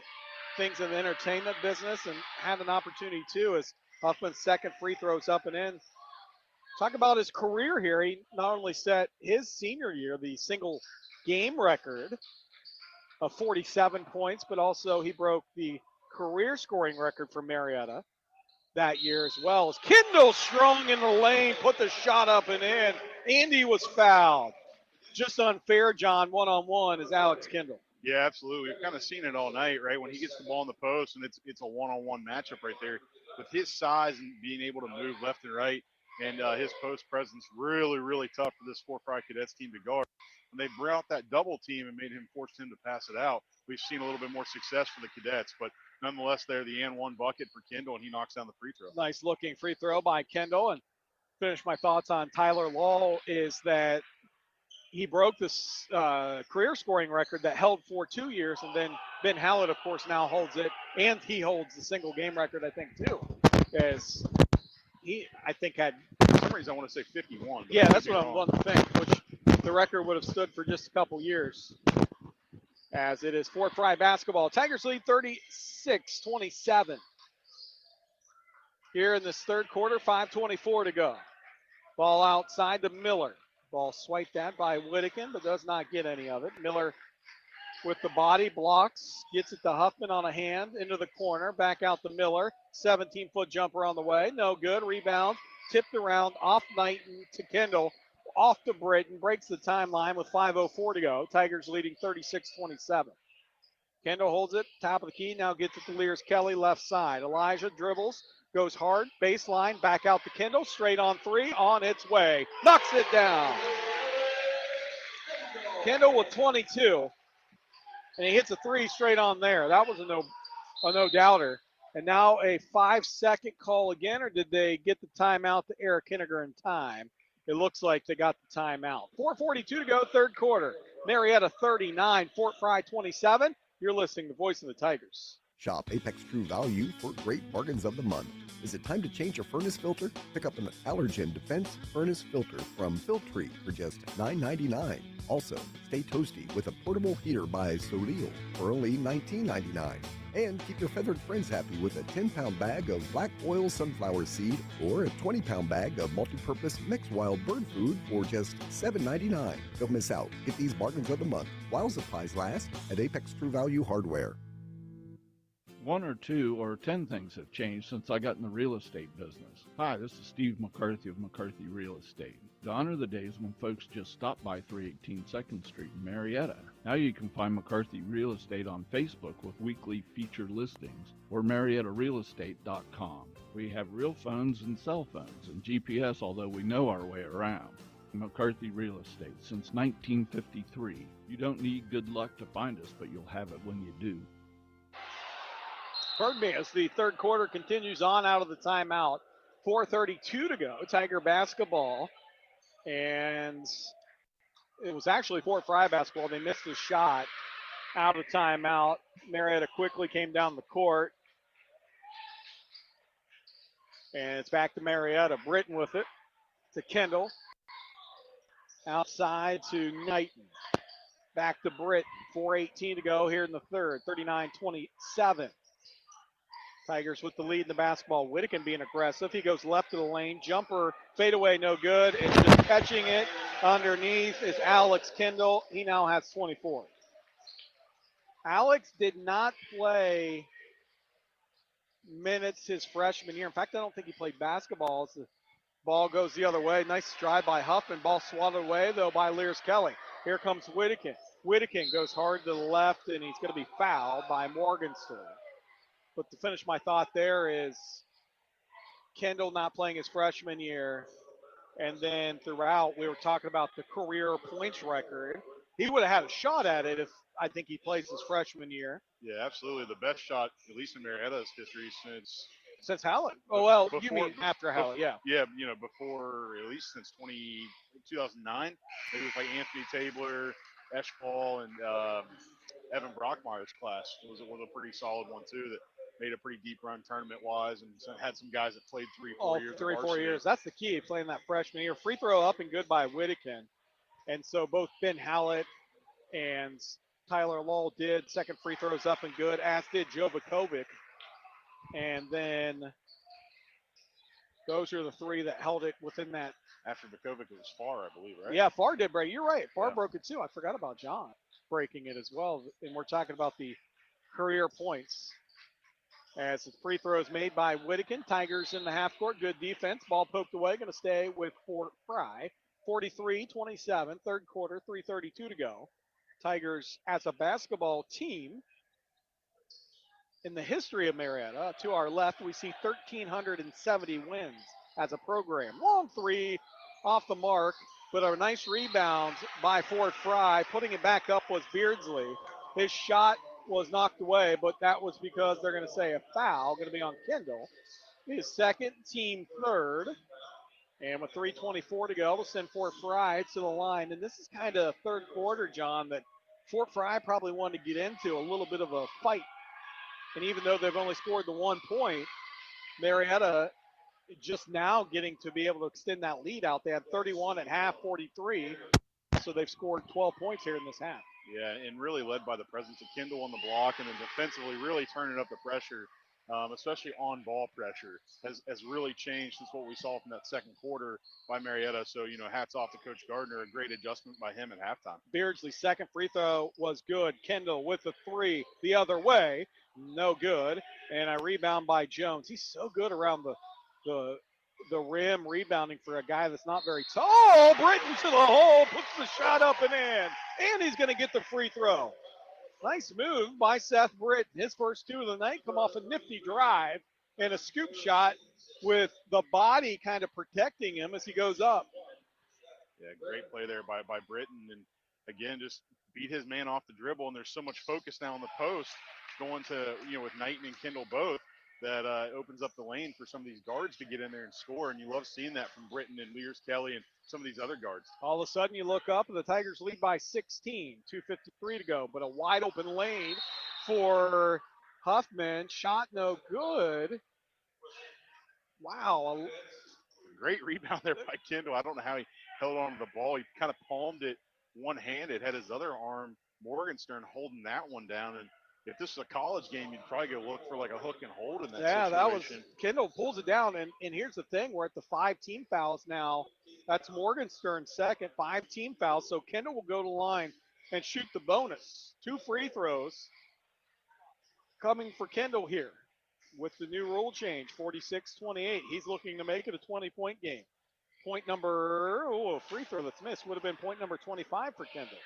things in the entertainment business, and had an opportunity too as Huffman's second free throws up and in. Talk about his career here. He not only set his senior year the single game record of 47 points, but also he broke the career scoring record for Marietta that year as well. As Kendall strong in the lane, put the shot up and in. Andy was fouled. Just unfair, John, one-on-one is Alex Kendall. Yeah, absolutely. We've kind of seen it all night, right? When he gets the ball in the post, and it's a one-on-one matchup right there. With his size and being able to move left and right, and his post presence, really, really tough for this Fort Frye Cadets team to guard. When they brought that double team and made him force him to pass it out, we've seen a little bit more success for the Cadets. But nonetheless, they're the and one bucket for Kendall, and he knocks down the free throw. Nice looking free throw by Kendall. And finish my thoughts on Tyler Law is that he broke this career scoring record that held for 2 years, and then Ben Hallett, of course, now holds it, and he holds the single game record, I think, too, as he, I think, had. For some reason, I want to say 51. Yeah, that's what I'm going to think, which the record would have stood for just a couple years. as it is Fort Frye basketball. Tigers lead 36-27. Here in this third quarter, 5:24 to go. Ball outside to Miller. Ball swiped at by Whittakin, but does not get any of it. Miller with the body, blocks, gets it to Huffman on a hand, into the corner, back out to Miller. 17-foot jumper on the way, no good. Rebound, tipped around, off Knighton to Kendall, off to Britton, breaks the timeline with 5:04 to go. Tigers leading 36-27. Kendall holds it, top of the key, now gets it to Lears Kelly, left side. Elijah dribbles, goes hard, baseline, back out to Kendall, straight on three, on its way. Knocks it down. Kendall with 22, and he hits a three straight on there. That was a no-doubter. And now a 5-second call again, or did they get the timeout to Eric Henniger in time? It looks like they got the timeout. 4:42 to go, third quarter. Marietta 39, Fort Frye 27. You're listening to Voice of the Tigers. Shop Apex True Value for great bargains of the month. Is it time to change your furnace filter? Pick up an Allergen Defense Furnace Filter from Filtree for just $9.99. Also, stay toasty with a portable heater by Solil for only $19.99. And keep your feathered friends happy with a 10-pound bag of black oil sunflower seed or a 20-pound bag of multi-purpose mixed wild bird food for just $7.99. Don't miss out. Get these bargains of the month while supplies last at Apex True Value Hardware. 1 or 2 or 10 things have changed since I got in the real estate business. Hi, this is Steve McCarthy of McCarthy Real Estate. Gone are the days when folks just stopped by 318 2nd Street in Marietta. Now you can find McCarthy Real Estate on Facebook with weekly featured listings or MariettaRealEstate.com. We have real phones and cell phones and GPS, although we know our way around. McCarthy Real Estate since 1953. You don't need good luck to find us, but you'll have it when you do. Pardon me, as the third quarter continues on out of the timeout. 4:32 to go. Tiger basketball. And it was actually Fort Frye basketball. They missed a shot out of timeout. Marietta quickly came down the court. And it's back to Marietta. Britton with it to Kendall. Outside to Knighton. Back to Britton. 4:18 to go here in the third. 39-27. Tigers with the lead in the basketball. Whittakin being aggressive. He goes left to the lane. Jumper, fadeaway, no good. It's just catching it underneath is Alex Kendall. He now has 24. Alex did not play minutes his freshman year. In fact, I don't think he played basketball. As the ball goes the other way. Nice drive by Huffman. Ball swatted away, though, by Lears Kelly. Here comes Whittakin. Whittakin goes hard to the left, and he's going to be fouled by Morgenstern. But to finish my thought there is Kendall not playing his freshman year. And then throughout, we were talking about the career points record. He would have had a shot at it if I think he plays his freshman year. Yeah, absolutely. The best shot, at least in Marietta's history, since Hallett. Oh, well, before, you mean after Hallett, yeah. Yeah, before, at least since 2009. It was like Anthony Tabler, Eschball, and Evan Brockmeyer's class was a pretty solid one, too, that made a pretty deep run tournament-wise and had some guys that played 3-4 years. 3-4 years. That's the key, playing that freshman year. Free throw up and good by Whittakin. And so both Ben Hallett and Tyler Lull did second free throws up and good, as did Joe Vukovic. And then those are the three that held it within that. After Vukovic, it was Farr, I believe, right? Yeah, Farr did break. You're right. Farr broke it too. I forgot about John breaking it as well. And we're talking about the career points. As the free throws made by Whittakin. Tigers in the half court. Good defense. Ball poked away. Going to stay with Fort Frye. 43-27. Third quarter. 3:32 to go. Tigers as a basketball team. In the history of Marietta, to our left, we see 1,370 wins as a program. Long three off the mark, but a nice rebound by Fort Frye. Putting it back up was Beardsley. His shot was knocked away, but that was because they're going to say a foul, going to be on Kendall. His second, team third. And with 3:24 to go, we'll send Fort Frye to the line. And this is kind of third quarter, John, that Fort Frye probably wanted to get into a little bit of a fight. And even though they've only scored the 1 point, Marietta just now getting to be able to extend that lead out. They had 31 at half, 43. So they've scored 12 points here in this half. Yeah, and really led by the presence of Kendall on the block, and then defensively really turning up the pressure, especially on ball pressure, has really changed since what we saw from that second quarter by Marietta. So, hats off to Coach Gardner, a great adjustment by him at halftime. Beardsley's second free throw was good. Kendall with the three the other way, no good. And a rebound by Jones. He's so good around the rim rebounding for a guy that's not very tall. Oh, Britton to the hole, puts the shot up and in. And he's going to get the free throw. Nice move by Seth Britton. His first two of the night come off a nifty drive and a scoop shot with the body kind of protecting him as he goes up. Yeah, great play there by Britton. And again, just beat his man off the dribble. And there's so much focus now on the post going to, with Knighton and Kendall both, that opens up the lane for some of these guards to get in there and score. And you love seeing that from Britton and Lears Kelly and some of these other guards. All of a sudden you look up and the Tigers lead by 16, 2:53 to go. But a wide open lane for Huffman. Shot no good. Wow. Great rebound there by Kendall. I don't know how he held on to the ball. He kind of palmed it one-handed, had his other arm, Morgenstern, holding that one down. And if this is a college game, you'd probably go look for like a hook and hold in that situation. That was Kendall pulls it down. And here's the thing, we're at the 5 team fouls now. That's Morgenstern's second, 5 team fouls. So Kendall will go to the line and shoot the bonus. 2 free throws coming for Kendall here with the new rule change, 46-28. He's looking to make it a 20-point game. Point number, free throw that's missed would have been point number 25 for Kendall.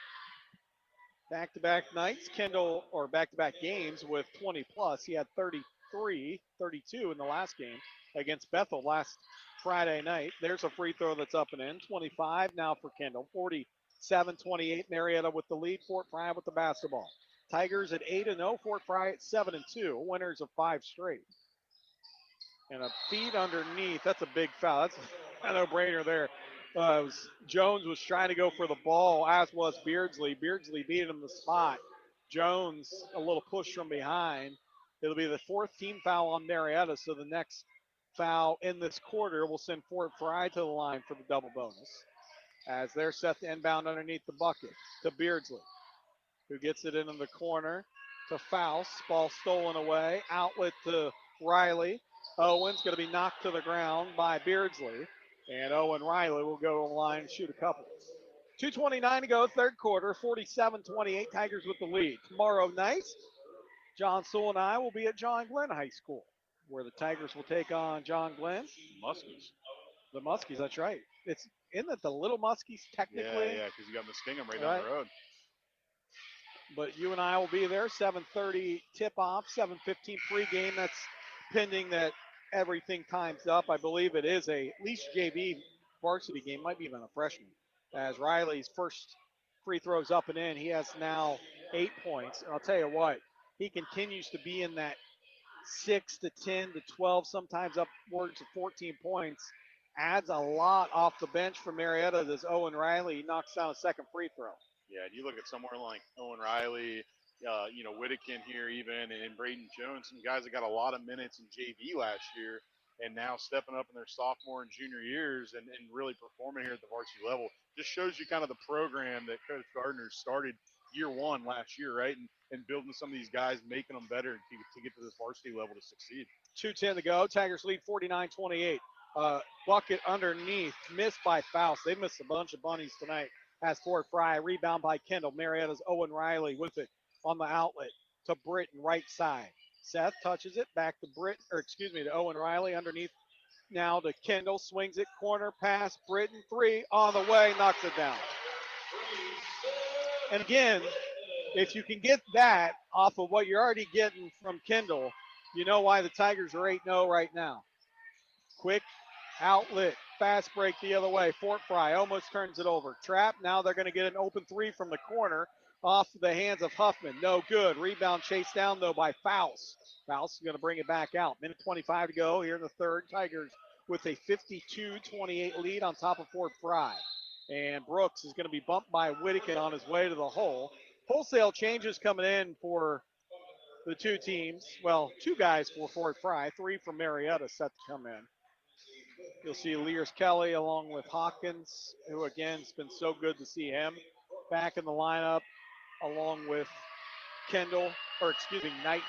Back-to-back nights, Kendall, or back-to-back games with 20 plus. He had 33, 32 in the last game against Bethel last Friday night. There's a free throw that's up and in. 25 now for Kendall. 47-28, Marietta with the lead. Fort Frye with the basketball. Tigers at 8-0, Fort Frye at 7-2, winners of 5 straight. And a feed underneath, that's a big foul. That's a no-brainer there. Jones was trying to go for the ball, as was Beardsley. Beardsley beat him the spot. Jones, a little push from behind. It'll be the 4th team foul on Marietta, so the next foul in this quarter will send Fort Frye to the line for the double bonus, as they're set to inbound underneath the bucket to Beardsley, who gets it into the corner to Faust. Ball stolen away. Outlet to Riley. Owen's going to be knocked to the ground by Beardsley. And Owen Riley will go to the line and shoot a couple. 2:29 to go, third quarter, 47-28, Tigers with the lead. Tomorrow night, John Sewell and I will be at John Glenn High School, where the Tigers will take on John Glenn. Muskies. The Muskies, that's right. Isn't it the Little Muskies technically? Yeah, because you got Muskingum right down the road. But you and I will be there, 7:30 tip-off, 7:15 pregame. That's pending that everything times up. I believe it is at least JV varsity game, might be even a freshman. As Riley's first free throws up and in, he has now 8 points. And I'll tell you what, he continues to be in that 6 to 10 to 12, sometimes upwards of 14 points. Adds a lot off the bench for Marietta. This Owen Riley knocks down a second free throw. Yeah, and you look at somewhere like Owen Riley, Whittakin here even, and Braden Jones, some guys that got a lot of minutes in JV last year and now stepping up in their sophomore and junior years and really performing here at the varsity level. Just shows you kind of the program that Coach Gardner started year 1 last year, right? And building some of these guys, making them better to get to this varsity level to succeed. 2:10 to go. Tigers lead 49-28. Bucket underneath, missed by Faust. They missed a bunch of bunnies tonight. As Fort Frye, rebound by Kendall. Marietta's Owen Riley with it on the outlet to Britton, right side. Seth touches it back to to Owen Riley underneath now to Kendall. Swings it, corner pass, Britton, 3 on the way, knocks it down. And again, if you can get that off of what you're already getting from Kendall, you know why the Tigers are 8-0 right now. Quick outlet, fast break the other way. Fort Frye almost turns it over. Trap, now they're going to get an open 3 from the corner off the hands of Huffman. No good. Rebound chased down, though, by Faust. Faust is going to bring it back out. Minute 25 to go here in the third. Tigers with a 52-28 lead on top of Fort Frye. And Brooks is going to be bumped by Whittakin on his way to the hole. Wholesale changes coming in for the 2 teams. Well, 2 guys for Fort Frye, 3 from Marietta set to come in. You'll see Lears Kelly along with Hawkins, who again has been so good to see him back in the lineup. along with Knighton.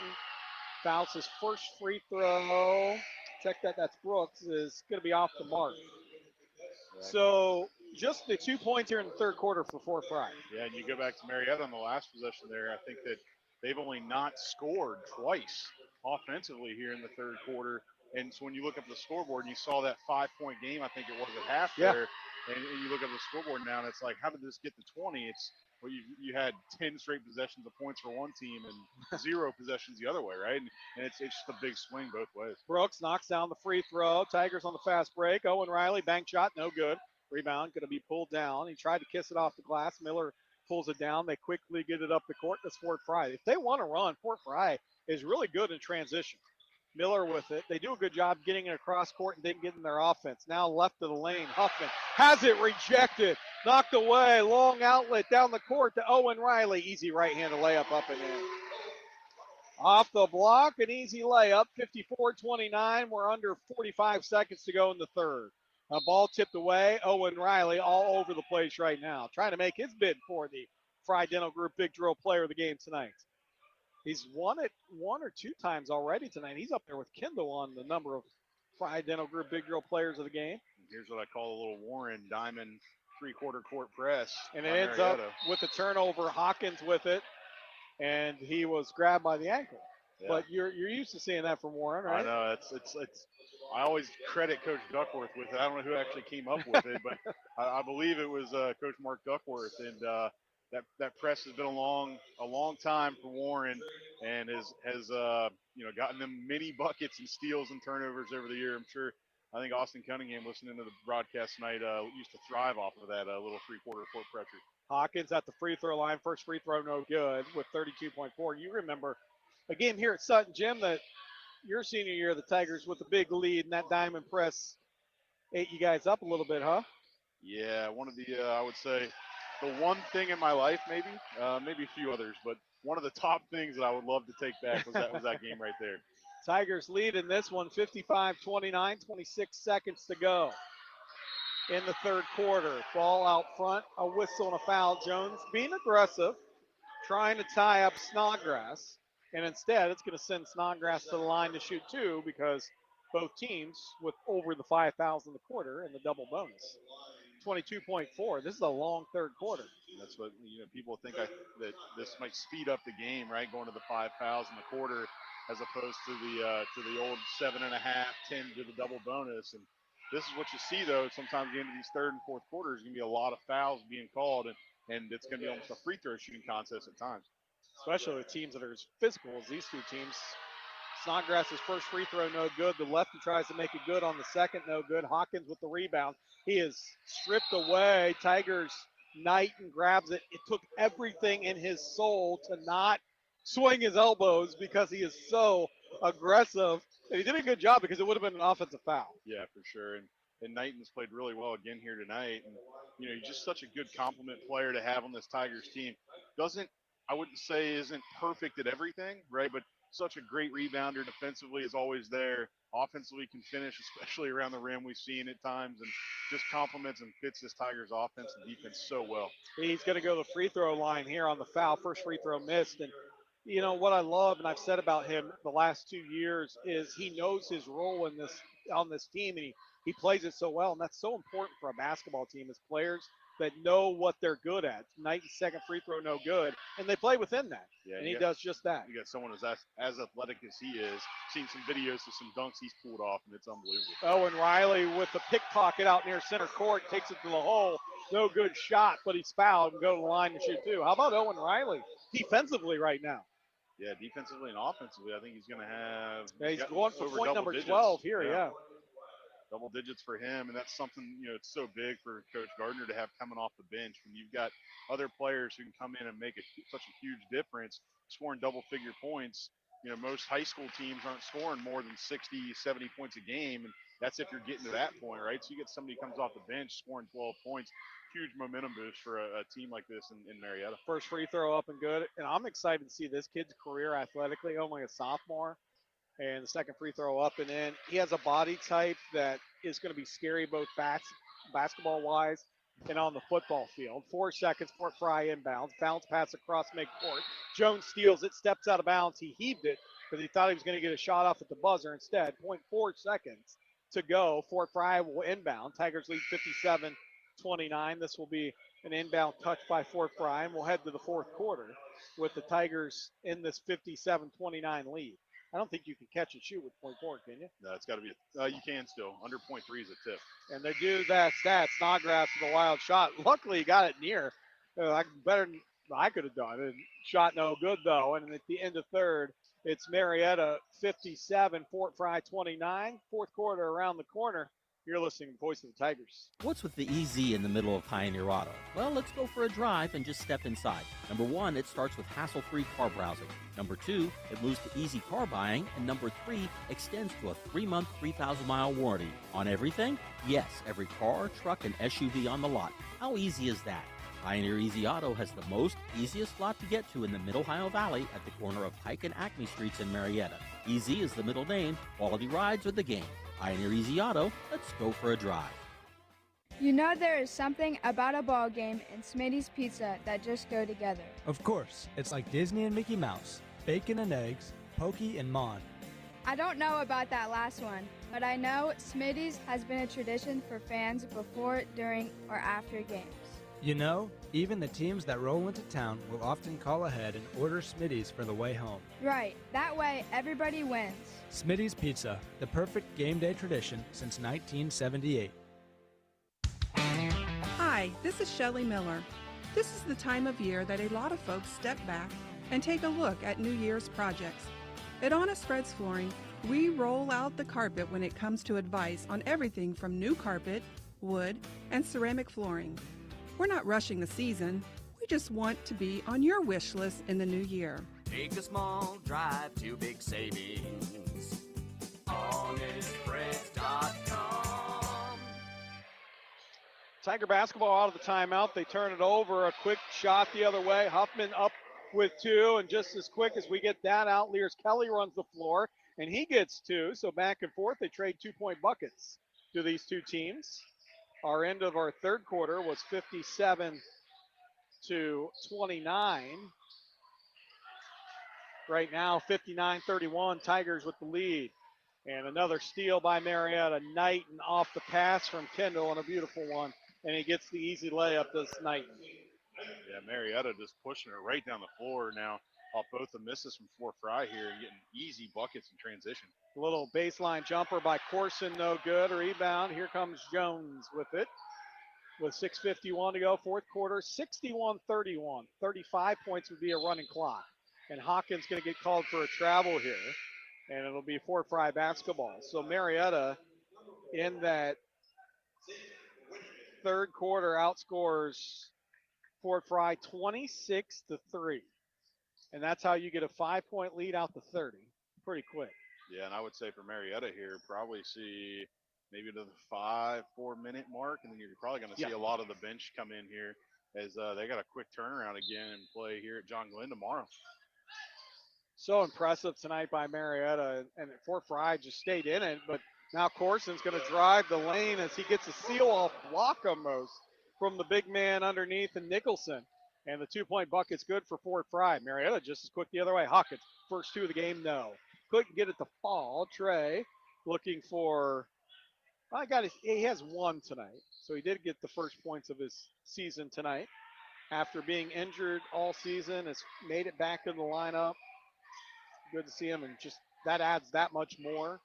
Fouls his first free throw. Check that. That's Brooks. Is going to be off the mark. So just the 2 points here in the third quarter for Fort Frye. Yeah, and you go back to Marietta on the last possession there. I think that they've only not scored twice offensively here in the third quarter. And so when you look up the scoreboard and you saw that 5-point game, I think it was at half there, and you look up the scoreboard now and it's like, how did this get to 20? It's well, you had 10 straight possessions of points for one team and 0 possessions the other way, right? And it's just a big swing both ways. Brooks knocks down the free throw. Tigers on the fast break. Owen Riley, bank shot, no good. Rebound going to be pulled down. He tried to kiss it off the glass. Miller pulls it down. They quickly get it up the court. That's Fort Frye. If they want to run, Fort Frye is really good in transition. Miller with it. They do a good job getting it across court and then getting their offense. Now left of the lane. Huffman has it rejected. Knocked away. Long outlet down the court to Owen Riley. Easy right-handed layup up and in. Off the block, an easy layup. 54-29. We're under 45 seconds to go in the third. A ball tipped away. Owen Riley all over the place right now, trying to make his bid for the Frye Dental Group Big Drill Player of the Game tonight. He's won it 1 or 2 times already tonight. He's up there with Kendall on the number of Frye Dental Group Big Drill Players of the game. Here's what I call a little Warren diamond three-quarter court press. And it ends up with a turnover. Hawkins with it, and he was grabbed by the ankle. Yeah. But you're used to seeing that from Warren, right? I know. It's. I always credit Coach Duckworth with it. I don't know who actually came up with it, but I believe it was Coach Mark Duckworth. And that press has been a long time for Warren, and has gotten them many buckets and steals and turnovers over the year. I'm sure. I think Austin Cunningham, listening to the broadcast tonight, used to thrive off of that little three-quarter court pressure. Hawkins at the free throw line. First free throw, no good, with 32.4. You remember a game here at Sutton Gym that your senior year, the Tigers with a big lead, and that diamond press ate you guys up a little bit, huh? Yeah, one of the, I would say, the one thing in my life, maybe a few others, but one of the top things that I would love to take back was that game right there. Tigers lead in this one, 55-29, 26 seconds to go in the third quarter. Ball out front, a whistle and a foul. Jones being aggressive, trying to tie up Snodgrass, and instead it's going to send Snodgrass to the line to shoot 2 because both teams with over the 5 fouls in the quarter and the double bonus. 22.4. This is a long third quarter. That's what people think that this might speed up the game, right? Going to the 5 fouls in the quarter, as opposed to the old 7.5, 10 to the double bonus. And this is what you see though. Sometimes the end of these third and fourth quarters is going to be a lot of fouls being called, and it's going to be almost a free throw shooting contest at times. Especially with teams that are as physical as these two teams. Snodgrass's first free throw, no good. The lefty tries to make it good on the second, no good. Hawkins with the rebound. He is stripped away. Tigers Knighton grabs it. It took everything in his soul to not swing his elbows because he is so aggressive. And he did a good job because it would have been an offensive foul. Yeah, for sure. And Knighton's played really well again here tonight. And, he's just such a good complement player to have on this Tigers team. I wouldn't say isn't perfect at everything, right? But such a great rebounder. Defensively is always there. Offensively can finish, especially around the rim. We've seen at times, and just complements and fits this Tigers offense and defense so well. He's going to go to the free throw line here on the foul. First free throw missed. And what I love, and I've said about him the last 2 years, is he knows his role on this team, and he plays it so well. And that's so important for a basketball team, is players that know what they're good at. Knighton's second free throw, no good, and they play within that. Yeah, and he does just that. You got someone as athletic as he is. Seen some videos of some dunks he's pulled off, and it's unbelievable. Owen Riley with the pickpocket out near center court, takes it to the hole. No good shot, but he's fouled and go to the line to shoot 2. How about Owen Riley defensively right now? Yeah, defensively and offensively, I think he's going to have. Yeah, he's going for point number 12 here, yeah. Double digits for him, and that's something, it's so big for Coach Gardner to have coming off the bench when you've got other players who can come in and make such a huge difference, scoring double-figure points. Most high school teams aren't scoring more than 60, 70 points a game, and that's if you're getting to that point, right? So you get somebody who comes off the bench scoring 12 points, huge momentum boost for a team like this in Marietta. First free throw up and good, and I'm excited to see this kid's career athletically, only a sophomore. And the second free throw up and in. He has a body type that is going to be scary both basketball-wise and on the football field. 4 seconds, Fort Frye inbounds. Bounce pass across midcourt. Jones steals it, steps out of bounds. He heaved it because he thought he was going to get a shot off at the buzzer. Instead, 0.4 seconds to go. Fort Frye will inbound. Tigers lead 57-29. This will be an inbound touch by Fort Frye, and we'll head to the fourth quarter with the Tigers in this 57-29 lead. I don't think you can catch and shoot with 0.4, can you? No, it's got to be. You can still. Under 0.3 is a tip. And they do that stat. Snodgrass with a wild shot. Luckily, he got it near. Better than I could have done it. Shot no good, though. And at the end of third, it's Marietta 57, Fort Frye 29. Fourth quarter around the corner. You're listening to Voice of the Tigers. What's with the EZ in the middle of Pioneer Auto? Well, let's go for a drive and just step inside. Number 1, it starts with hassle-free car browsing. Number 2, it moves to easy car buying. And number 3, extends to a 3-month, 3,000-mile warranty. On everything? Yes, every car, truck, and SUV on the lot. How easy is that? Pioneer Easy Auto has the easiest lot to get to in the Mid-Ohio Valley at the corner of Pike and Acme Streets in Marietta. Easy is the middle name, quality rides are the game. Pioneer Easy Auto, let's go for a drive. You know there is something about a ball game and Smitty's Pizza that just go together. Of course, it's like Disney and Mickey Mouse, bacon and eggs, pokey and mon. I don't know about that last one, but I know Smitty's has been a tradition for fans before, during, or after games. You know, even the teams that roll into town will often call ahead and order Smitty's for the way home. Right, that way everybody wins. Smitty's Pizza, the perfect game day tradition since 1978. Hi, this is Shelley Miller. This is the time of year that a lot of folks step back and take a look at New Year's projects. At Honest Fred's Flooring, we roll out the carpet when it comes to advice on everything from new carpet, wood, and ceramic flooring. We're not rushing the season. We just want to be on your wish list in the new year. Take a small drive to big savings. HonestFreds.com. Tiger basketball out of the timeout. They turn it over. A quick shot the other way. Huffman up with 2. And just as quick as we get that out, Lears Kelly runs the floor. And he gets 2. So back and forth, they trade 2-point buckets to these two teams. Our end of our third quarter was 57-29. Right now, 59-31, Tigers with the lead. And another steal by Marietta. Knighton off the pass from Kendall, and a beautiful one. And he gets the easy layup, this Knighton. Yeah, Marietta just pushing her right down the floor now off both the misses from Fort Frye here and getting easy buckets in transition. A little baseline jumper by Corson, no good. Rebound. Here comes Jones with it. With 6:51 to go, fourth quarter, 61-31. 35 points would be a running clock. And Hawkins going to get called for a travel here. And it'll be Fort Frye basketball. So Marietta in that third quarter outscores Fort Frye 26-3. And that's how you get a 5-point lead out to 30. Pretty quick. Yeah, and I would say for Marietta here, probably see maybe to the 4 minute mark, and then you're probably going to see a lot of the bench come in here as they got a quick turnaround again and play here at John Glenn tomorrow. So impressive tonight by Marietta, and Fort Frye just stayed in it, but now Corson's going to drive the lane as he gets a seal-off block almost from the big man underneath and Nicholson. And the 2-point bucket's good for Fort Frye. Marietta just as quick the other way. Hawkins, first 2 of the game, no. Couldn't get it to fall. Trey looking for, he has 1 tonight. So he did get the first points of his season tonight. After being injured all season, has made it back in the lineup. Good to see him, and just that adds that much more.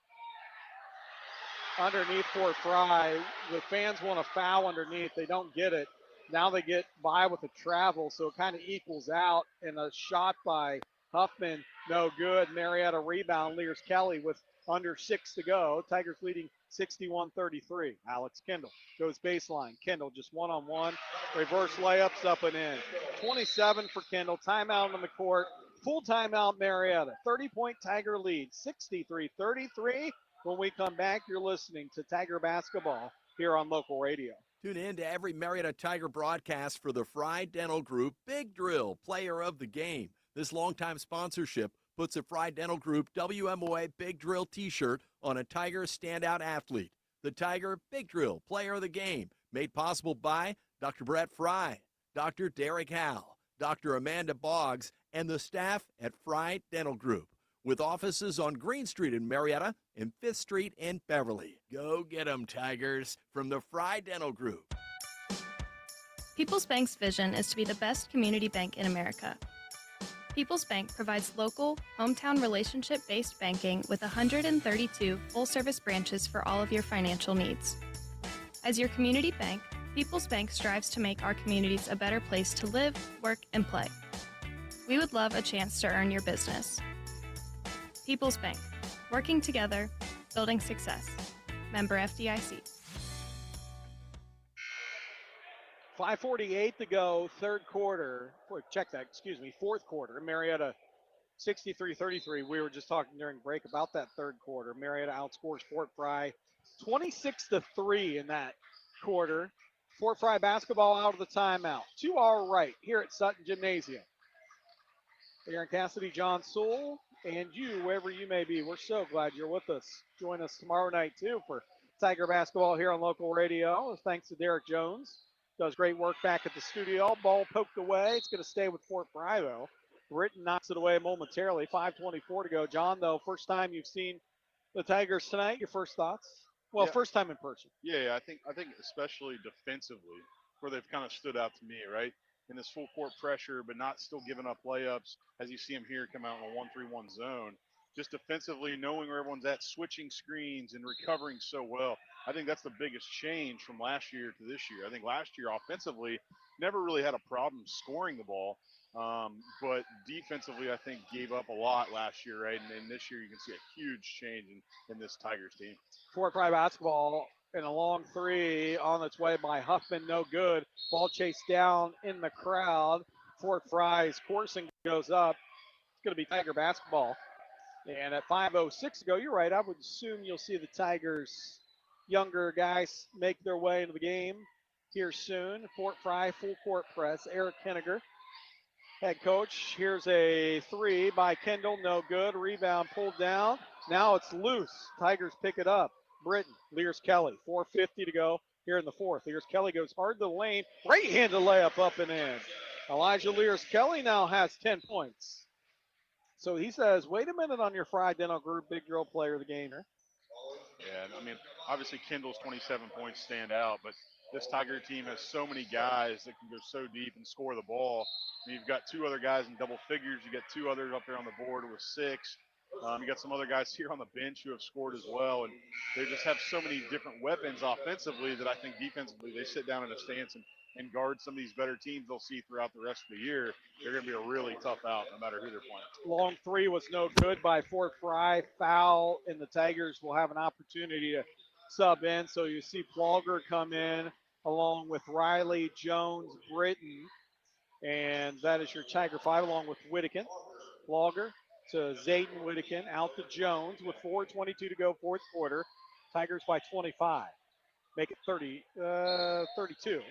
Underneath Fort Frye, the fans want a foul underneath. They don't get it. Now they get by with a travel, so it kind of equals out. And a shot by Huffman, no good. Marietta rebound. Lears Kelly with under 6 to go. Tigers leading 61-33. Alex Kendall goes baseline. Kendall just one-on-one. Reverse layups up and in. 27 for Kendall. Timeout on the court. Full timeout Marietta. 30-point Tiger lead. 63-33. When we come back, you're listening to Tiger Basketball here on local radio. Tune in to every Marietta Tiger broadcast for the Frye Dental Group Big Drill Player of the Game. This longtime sponsorship puts a Frye Dental Group WMOA Big Drill t-shirt on a Tiger standout athlete. The Tiger Big Drill Player of the Game, made possible by Dr. Brett Frye, Dr. Derek Howe, Dr. Amanda Boggs, and the staff at Frye Dental Group, with offices on Green Street in Marietta and 5th Street in Beverly. Go get 'em, Tigers, from the Frye Dental Group. People's Bank's vision is to be the best community bank in America. People's Bank provides local, hometown relationship-based banking with 132 full-service branches for all of your financial needs. As your community bank, People's Bank strives to make our communities a better place to live, work, and play. We would love a chance to earn your business. People's Bank, working together, building success. Member FDIC. 5:48 to go, fourth quarter. Marietta 63-33. We were just talking during break about that third quarter. Marietta outscores Fort Frye 26-3 in that quarter. Fort Frye basketball out of the timeout. To our right here at Sutton Gymnasium. Aaron Cassidy, John Sewell, and you, wherever you may be, we're so glad you're with us. Join us tomorrow night, too, for Tiger basketball here on local radio. Thanks to Derek Jones. Does great work back at the studio. Ball poked away. It's going to stay with Fort Frye, though. Britton knocks it away momentarily. 5:24 to go. John, though, first time you've seen the Tigers tonight. Your first thoughts? Well, Yeah. first time in person. Yeah, I think especially defensively, where they've kind of stood out to me, right? In this full court pressure, but not still giving up layups, as you see them here come out in a 1-3-1 zone. Just defensively, knowing where everyone's at, switching screens and recovering so well. I think that's the biggest change from last year to this year. I think last year offensively, never really had a problem scoring the ball, but defensively, I think gave up a lot last year, right? And this year, you can see a huge change in this Tigers team. Fort Frye basketball and a long three on its way by Huffman, no good. Ball chased down in the crowd. Fort Frye's coursing goes up. It's going to be Tiger basketball. And at 5:06 to go, you're right, I would assume you'll see the Tigers' younger guys make their way into the game here soon. Fort Frye, full court press. Eric Henniger, head coach. Here's a three by Kendall, no good. Rebound pulled down. Now it's loose. Tigers pick it up. Britton, Lears Kelly, 4:50 to go here in the fourth. Lears Kelly goes hard to the lane. Right-handed layup up and in. Elijah Lears Kelly now has 10 points. So he says, wait a minute on your Frye Dental Group big drill player of the game here. Yeah, I mean, obviously Kendall's 27 points stand out, but this Tiger team has so many guys that can go so deep and score the ball. I mean, you've got two other guys in double figures. You got two others up there on the board with 6. You got some other guys here on the bench who have scored as well, and they just have so many different weapons offensively that I think defensively they sit down in a stance and guard some of these better teams they'll see throughout the rest of the year. They're going to be a really tough out no matter who they're playing. Long three was no good by Fort Frye. Foul, and the Tigers will have an opportunity to sub in. So you see Plogger come in along with Riley, Jones, Britton, and that is your Tiger 5 along with Whittakin. Plogger to Zayden Whittakin, out to Jones with 4:22 to go, fourth quarter. Tigers by 25. Make it 32.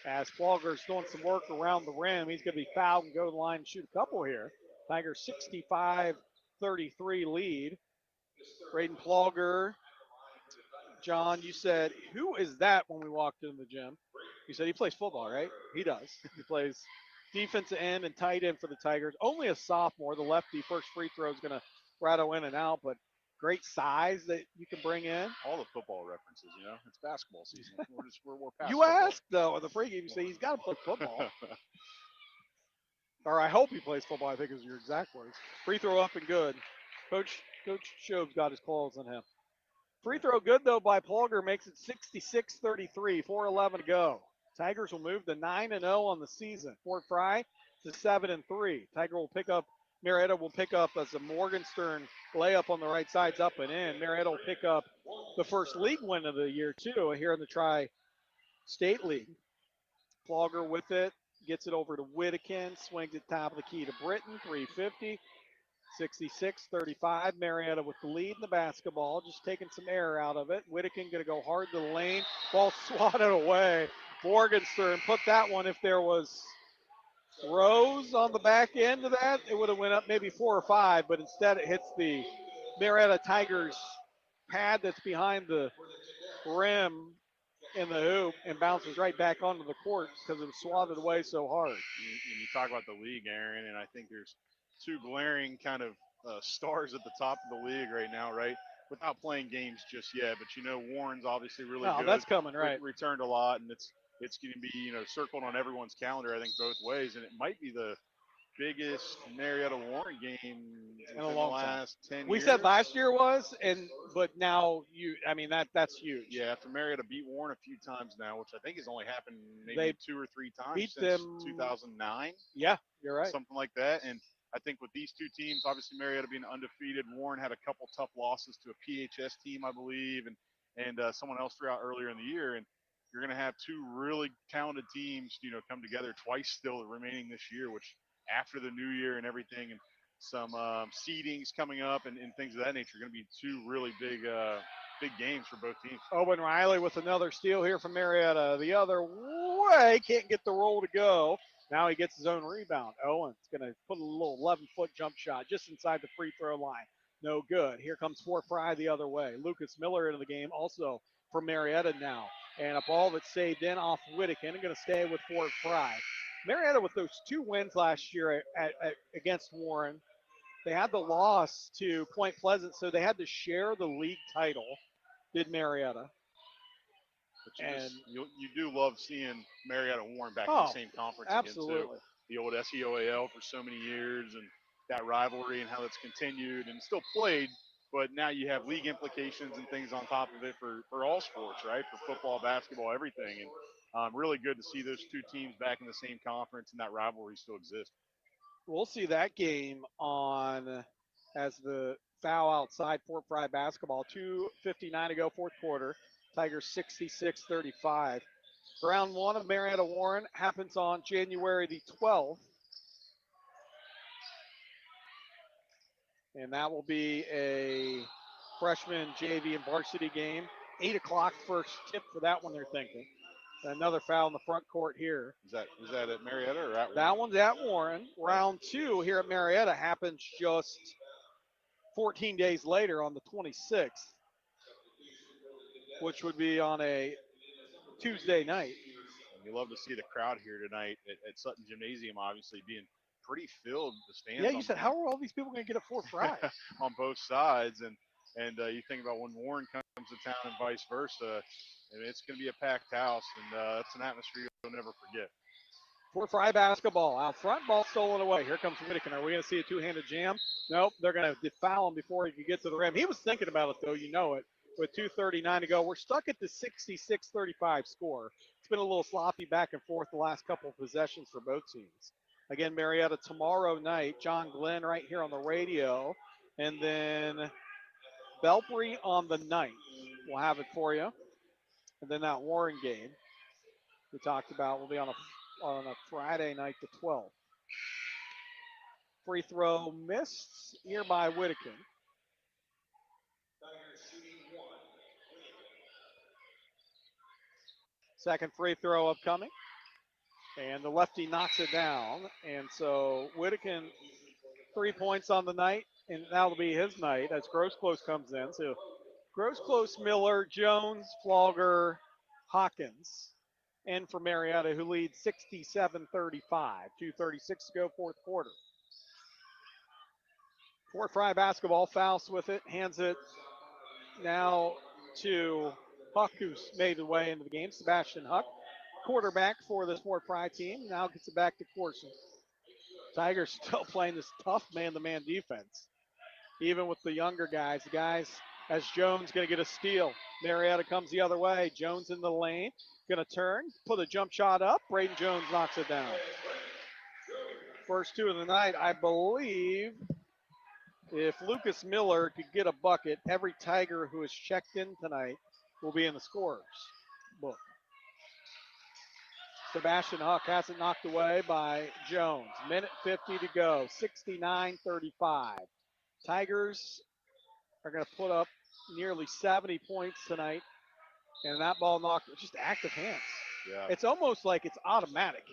As Plogger's doing some work around the rim, he's going to be fouled and go to the line and shoot a couple here. Tigers 65-33 lead. Braden Plogger. John, you said, who is that when we walked in the gym? You said he plays football, right? He does. He plays defensive end and tight end for the Tigers. Only a sophomore. The lefty first free throw is going to rattle in and out, but great size that you can bring in. All the football references, you know. It's basketball season. We're past You football. asked, though, in the pregame, you say he's got to play football. Or I hope he plays football, I think is your exact words. Free throw up and good. Coach Shove's got his claws on him. Free throw good, though, by Plogger. Makes it 66-33, 4:11 to go. Tigers will move to 9-0 on the season. Fort Frye to 7-3. Marietta will pick up as a Morgenstern layup on the right side's up and in. Marietta will pick up the first league win of the year, too, here in the Tri-State League. Plogger with it, gets it over to Whittakin, swings it top of the key to Britton, 3:50. 66-35. Marietta with the lead in the basketball, just taking some air out of it. Whittakin going to go hard to the lane. Ball swatted away. Morgenstern put that one. If there was Rose on the back end of that, it would have went up maybe 4 or 5, but instead it hits the Marietta Tigers pad that's behind the rim in the hoop and bounces right back onto the court because it was swatted away so hard. You talk about the league, Aaron, and I think there's two glaring kind of stars at the top of the league right now, right? Without playing games just yet, but Warren's obviously really good. That's coming, right? Returned a lot, and it's going to be circled on everyone's calendar, I think, both ways, and it might be the biggest Marietta Warren game in the last 10 years. We said last year was, but now that's huge. Yeah, after Marietta beat Warren a few times now, which I think has only happened maybe They 2 or 3 times beat since them 2009. Yeah, you're right. Something like that. And I think with these two teams, obviously Marietta being undefeated, Warren had a couple tough losses to a PHS team, I believe, and someone else throughout earlier in the year. And you're going to have two really talented teams, come together twice still remaining this year, which after the new year and everything, and some seedings coming up and things of that nature, are going to be two really big games for both teams. Owen Riley with another steal here from Marietta. The other way, can't get the roll to go. Now he gets his own rebound. Owen's going to put a little 11-foot jump shot just inside the free throw line. No good. Here comes Fort Frye the other way. Lucas Miller into the game also for Marietta now. And a ball that's saved in off Whittaken and going to stay with Fort Frye. Marietta with those 2 wins last year against Warren, they had the loss to Point Pleasant, so they had to share the league title, did Marietta. But you do love seeing Marietta Warren back in the same conference absolutely. Again, too. The old SEOAL for so many years, and that rivalry and how it's continued and still played, but now you have league implications and things on top of it for all sports, right? For football, basketball, everything. And really good to see those two teams back in the same conference and that rivalry still exists. We'll see that game on as the foul outside Fort Frye basketball. 2:59 to go, fourth quarter. Tigers 66-35. Round 1 of Marietta Warren happens on January the 12th. And that will be a freshman JV and varsity game. 8 o'clock first tip for that one, they're thinking. Another foul in the front court here. Is that at Marietta or at Warren? That one's at Warren. Round 2 here at Marietta happens just 14 days later on the 26th, which would be on a Tuesday night. You love to see the crowd here tonight at Sutton Gymnasium, obviously being pretty filled. The stands. Yeah, you said, how are all these people going to get a Fort Frye? On both sides, and you think about when Warren comes to town and vice versa, and it's going to be a packed house, and it's an atmosphere you'll never forget. Fort Frye basketball out front, ball stolen away. Here comes Whittaken. Are we going to see a two-handed jam? Nope, they're going to foul him before he can get to the rim. He was thinking about it, though, you know it. With 2:39 to go, we're stuck at the 66-35 score. It's been a little sloppy back and forth the last couple of possessions for both teams. Again, Marietta tomorrow night. John Glenn right here on the radio. And then Belpre on the 9th. We'll have it for you. And then that Warren game we talked about will be on a Friday night, the 12th. Free throw missed here by Whittaken. Second free throw upcoming. And the lefty knocks it down. And so Whittaken, 3 points on the night. And that'll be his night as Gross-Close comes in. So Gross-Close, Miller, Jones, Flogger, Hawkins. And for Marietta, who leads 67-35. 2:36 to go, fourth quarter. Fort Frye basketball, Faust with it, hands it now to Huck, who's made the way into the game. Sebastian Huck, quarterback for this Fort Frye team, now gets it back to Corson. Tigers still playing this tough man-to-man defense, even with the younger guys. The guys, as Jones going to get a steal. Marietta comes the other way. Jones in the lane, going to turn, put a jump shot up. Braden Jones knocks it down. First 2 of the night, I believe. If Lucas Miller could get a bucket, every Tiger who has checked in tonight will be in the scorers book. Sebastian Huck has it knocked away by Jones. Minute 50 to go, 69-35. Tigers are going to put up nearly 70 points tonight, and that ball knocked, just active hands. Yeah. It's almost like it's automatic.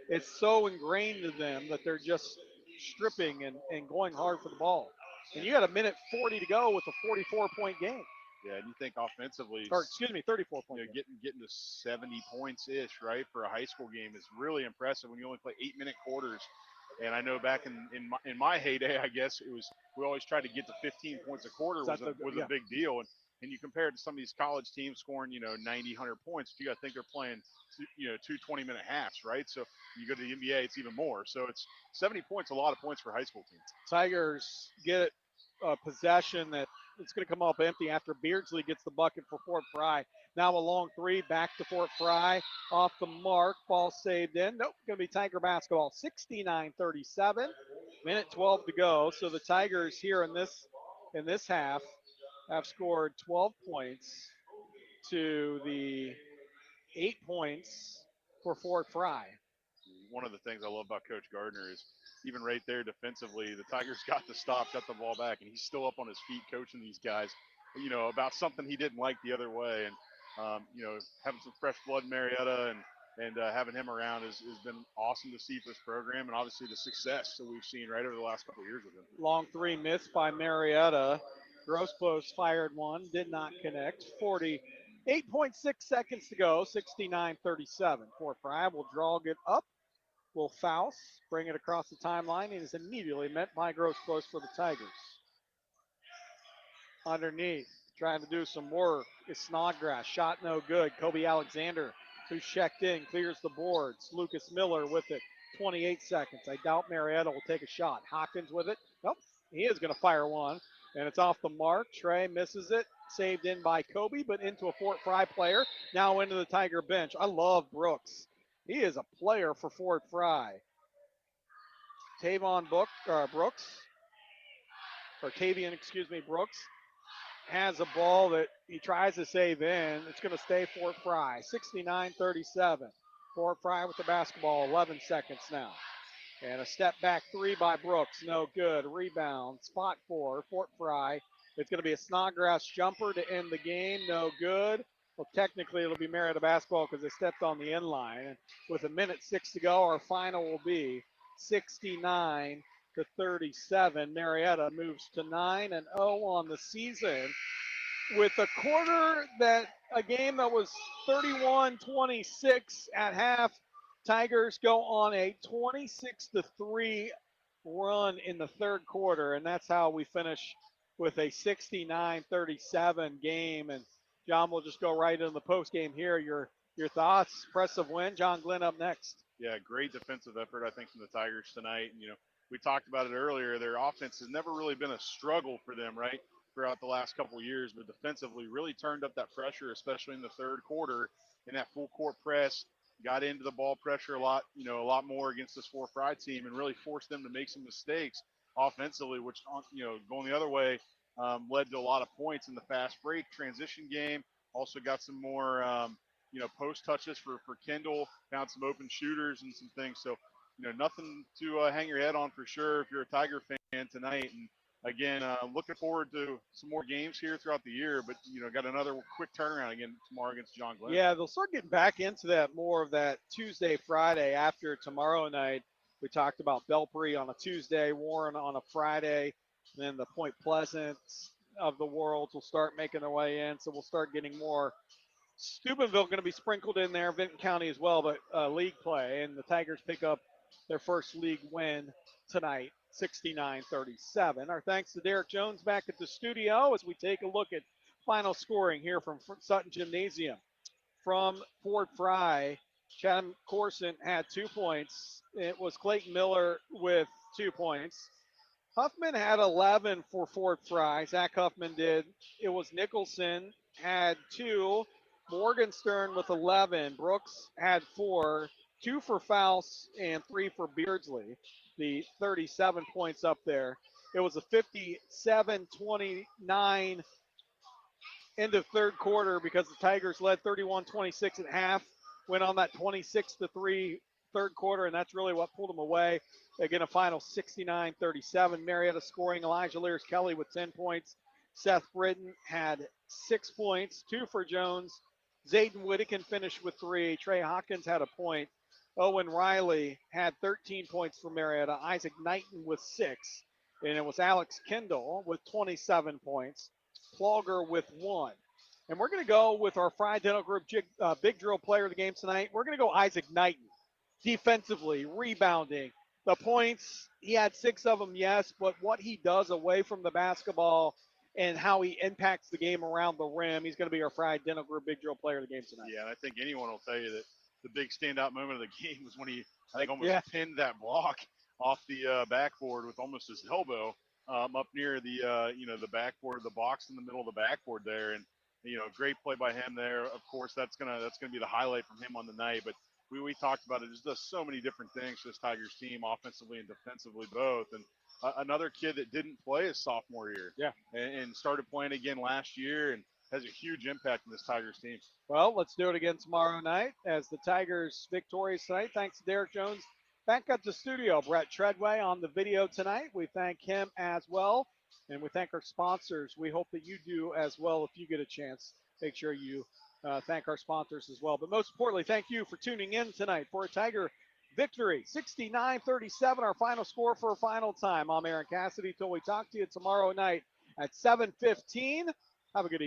It's so ingrained in them that they're just stripping and going hard for the ball. And you got a minute 40 to go with a 44-point game. Yeah, and you think offensively, Or excuse me, 34 points. Getting to 70 points ish, right, for a high school game is really impressive when you only play 8-minute quarters. And I know back in my heyday, I guess we always tried to get to 15 points a quarter was a big deal. And you compare it to some of these college teams scoring 90, 100 points. You got to think they're playing two 20-minute halves, right? So you go to the NBA, it's even more. So it's 70 points, a lot of points for a high school team. Tigers get a possession that it's going to come up empty after Beardsley gets the bucket for Fort Frye. Now a long three back to Fort Frye. Off the mark. Ball saved in. Nope, going to be Tiger basketball. 69-37. Minute 12 to go. So the Tigers here in this half have scored 12 points to the 8 points for Fort Frye. One of the things I love about Coach Gardner is even right there defensively, the Tigers got the stop, got the ball back, and he's still up on his feet coaching these guys, about something he didn't like the other way. And, having some fresh blood in Marietta and having him around has been awesome to see for this program, and obviously the success that we've seen right over the last couple of years with him. Long three missed by Marietta. Grossclose fired one, did not connect. 48.6 seconds to go, 69-37. Fort Frye will draw it up. Will Faust bring it across the timeline and is immediately met by Grossclose for the Tigers. Underneath, trying to do some work is Snodgrass. Shot no good. Kobe Alexander, who's checked in, clears the boards. Lucas Miller with it. 28 seconds. I doubt Marietta will take a shot. Hopkins with it. Nope, he is going to fire one, and it's off the mark. Trey misses it. Saved in by Kobe, but into a Fort Frye player. Now into the Tiger bench. I love Brooks. He is a player for Fort Frye. Tavion Brooks has a ball that he tries to save in. It's going to stay Fort Frye. 69-37. Fort Frye with the basketball. 11 seconds now. And a step back three by Brooks. No good. Rebound. Spot for Fort Frye. It's going to be a Snodgrass jumper to end the game. No good. Well, technically, it'll be Marietta basketball because they stepped on the end line. And with a minute 6 to go, our final will be 69-37. Marietta moves to 9-0 on the season with a game that was 31-26 at half. Tigers go on a 26-3 run in the third quarter, and that's how we finish with a 69-37 game. And John, we'll just go right into the post game here. Your thoughts? Impressive win. John Glenn up next. Yeah, great defensive effort, I think, from the Tigers tonight. And, we talked about it earlier. Their offense has never really been a struggle for them, right, throughout the last couple of years. But defensively really turned up that pressure, especially in the third quarter, in that full court press. Got into the ball pressure a lot more against this Fort Frye team and really forced them to make some mistakes offensively, which, going the other way, led to a lot of points in the fast break transition game. Also got some more, post touches for Kendall, found some open shooters and some things. So, nothing to hang your head on for sure if you're a Tiger fan tonight. And again, looking forward to some more games here throughout the year, but, got another quick turnaround again tomorrow against John Glenn. Yeah, they'll start getting back into that more of that Tuesday, Friday after tomorrow night. We talked about Belpre on a Tuesday, Warren on a Friday, and then the Point Pleasant of the world will start making their way in. So we'll start getting more. Steubenville going to be sprinkled in there, Vinton County as well, but league play. And the Tigers pick up their first league win tonight, 69-37. Our thanks to Derek Jones back at the studio as we take a look at final scoring here from Sutton Gymnasium. From Fort Frye, Chatham Corson had 2 points. It was Clayton Miller with 2 points. Huffman had 11 for Fort Frye. Zach Huffman did. It was Nicholson had 2. Morgenstern with 11. Brooks had 4. 2 for Faust and 3 for Beardsley. The 37 points up there. It was a 57-29 end of third quarter because the Tigers led 31-26 at half. Went on that 26-3 third quarter, and that's really what pulled them away. Again, a final 69-37. Marietta scoring. Elijah Lears-Kelly with 10 points. Seth Britton had 6 points, 2 for Jones. Zayden Whittaken finished with 3. Trey Hawkins had a point. Owen Riley had 13 points for Marietta. Isaac Knighton with 6. And it was Alex Kendall with 27 points. Plogger with 1. And we're going to go with our Frye Dental Group big drill player of the game tonight. We're going to go Isaac Knighton. Defensively, rebounding. The points, he had 6 of them, yes, but what he does away from the basketball and how he impacts the game around the rim, he's going to be our Frye Dental Group big drill player of the game tonight. Yeah, and I think anyone will tell you that the big standout moment of the game was when he, I think, almost pinned that block off the backboard with almost his elbow up near the, the backboard, the box in the middle of the backboard there. And, great play by him there. Of course, that's gonna be the highlight from him on the night. But we talked about it. Just does so many different things for this Tigers team, offensively and defensively both. And another kid that didn't play his sophomore year, and started playing again last year, and has a huge impact on this Tigers team. Well, let's do it again tomorrow night as the Tigers victorious tonight. Thanks to Derek Jones back at the studio. Brett Treadway on the video tonight. We thank him as well. And we thank our sponsors. We hope that you do as well if you get a chance. Make sure you thank our sponsors as well. But most importantly, thank you for tuning in tonight for a Tiger victory. 69-37, our final score for a final time. I'm Aaron Cassidy. Till we talk to you tomorrow night at 7:15. Have a good evening.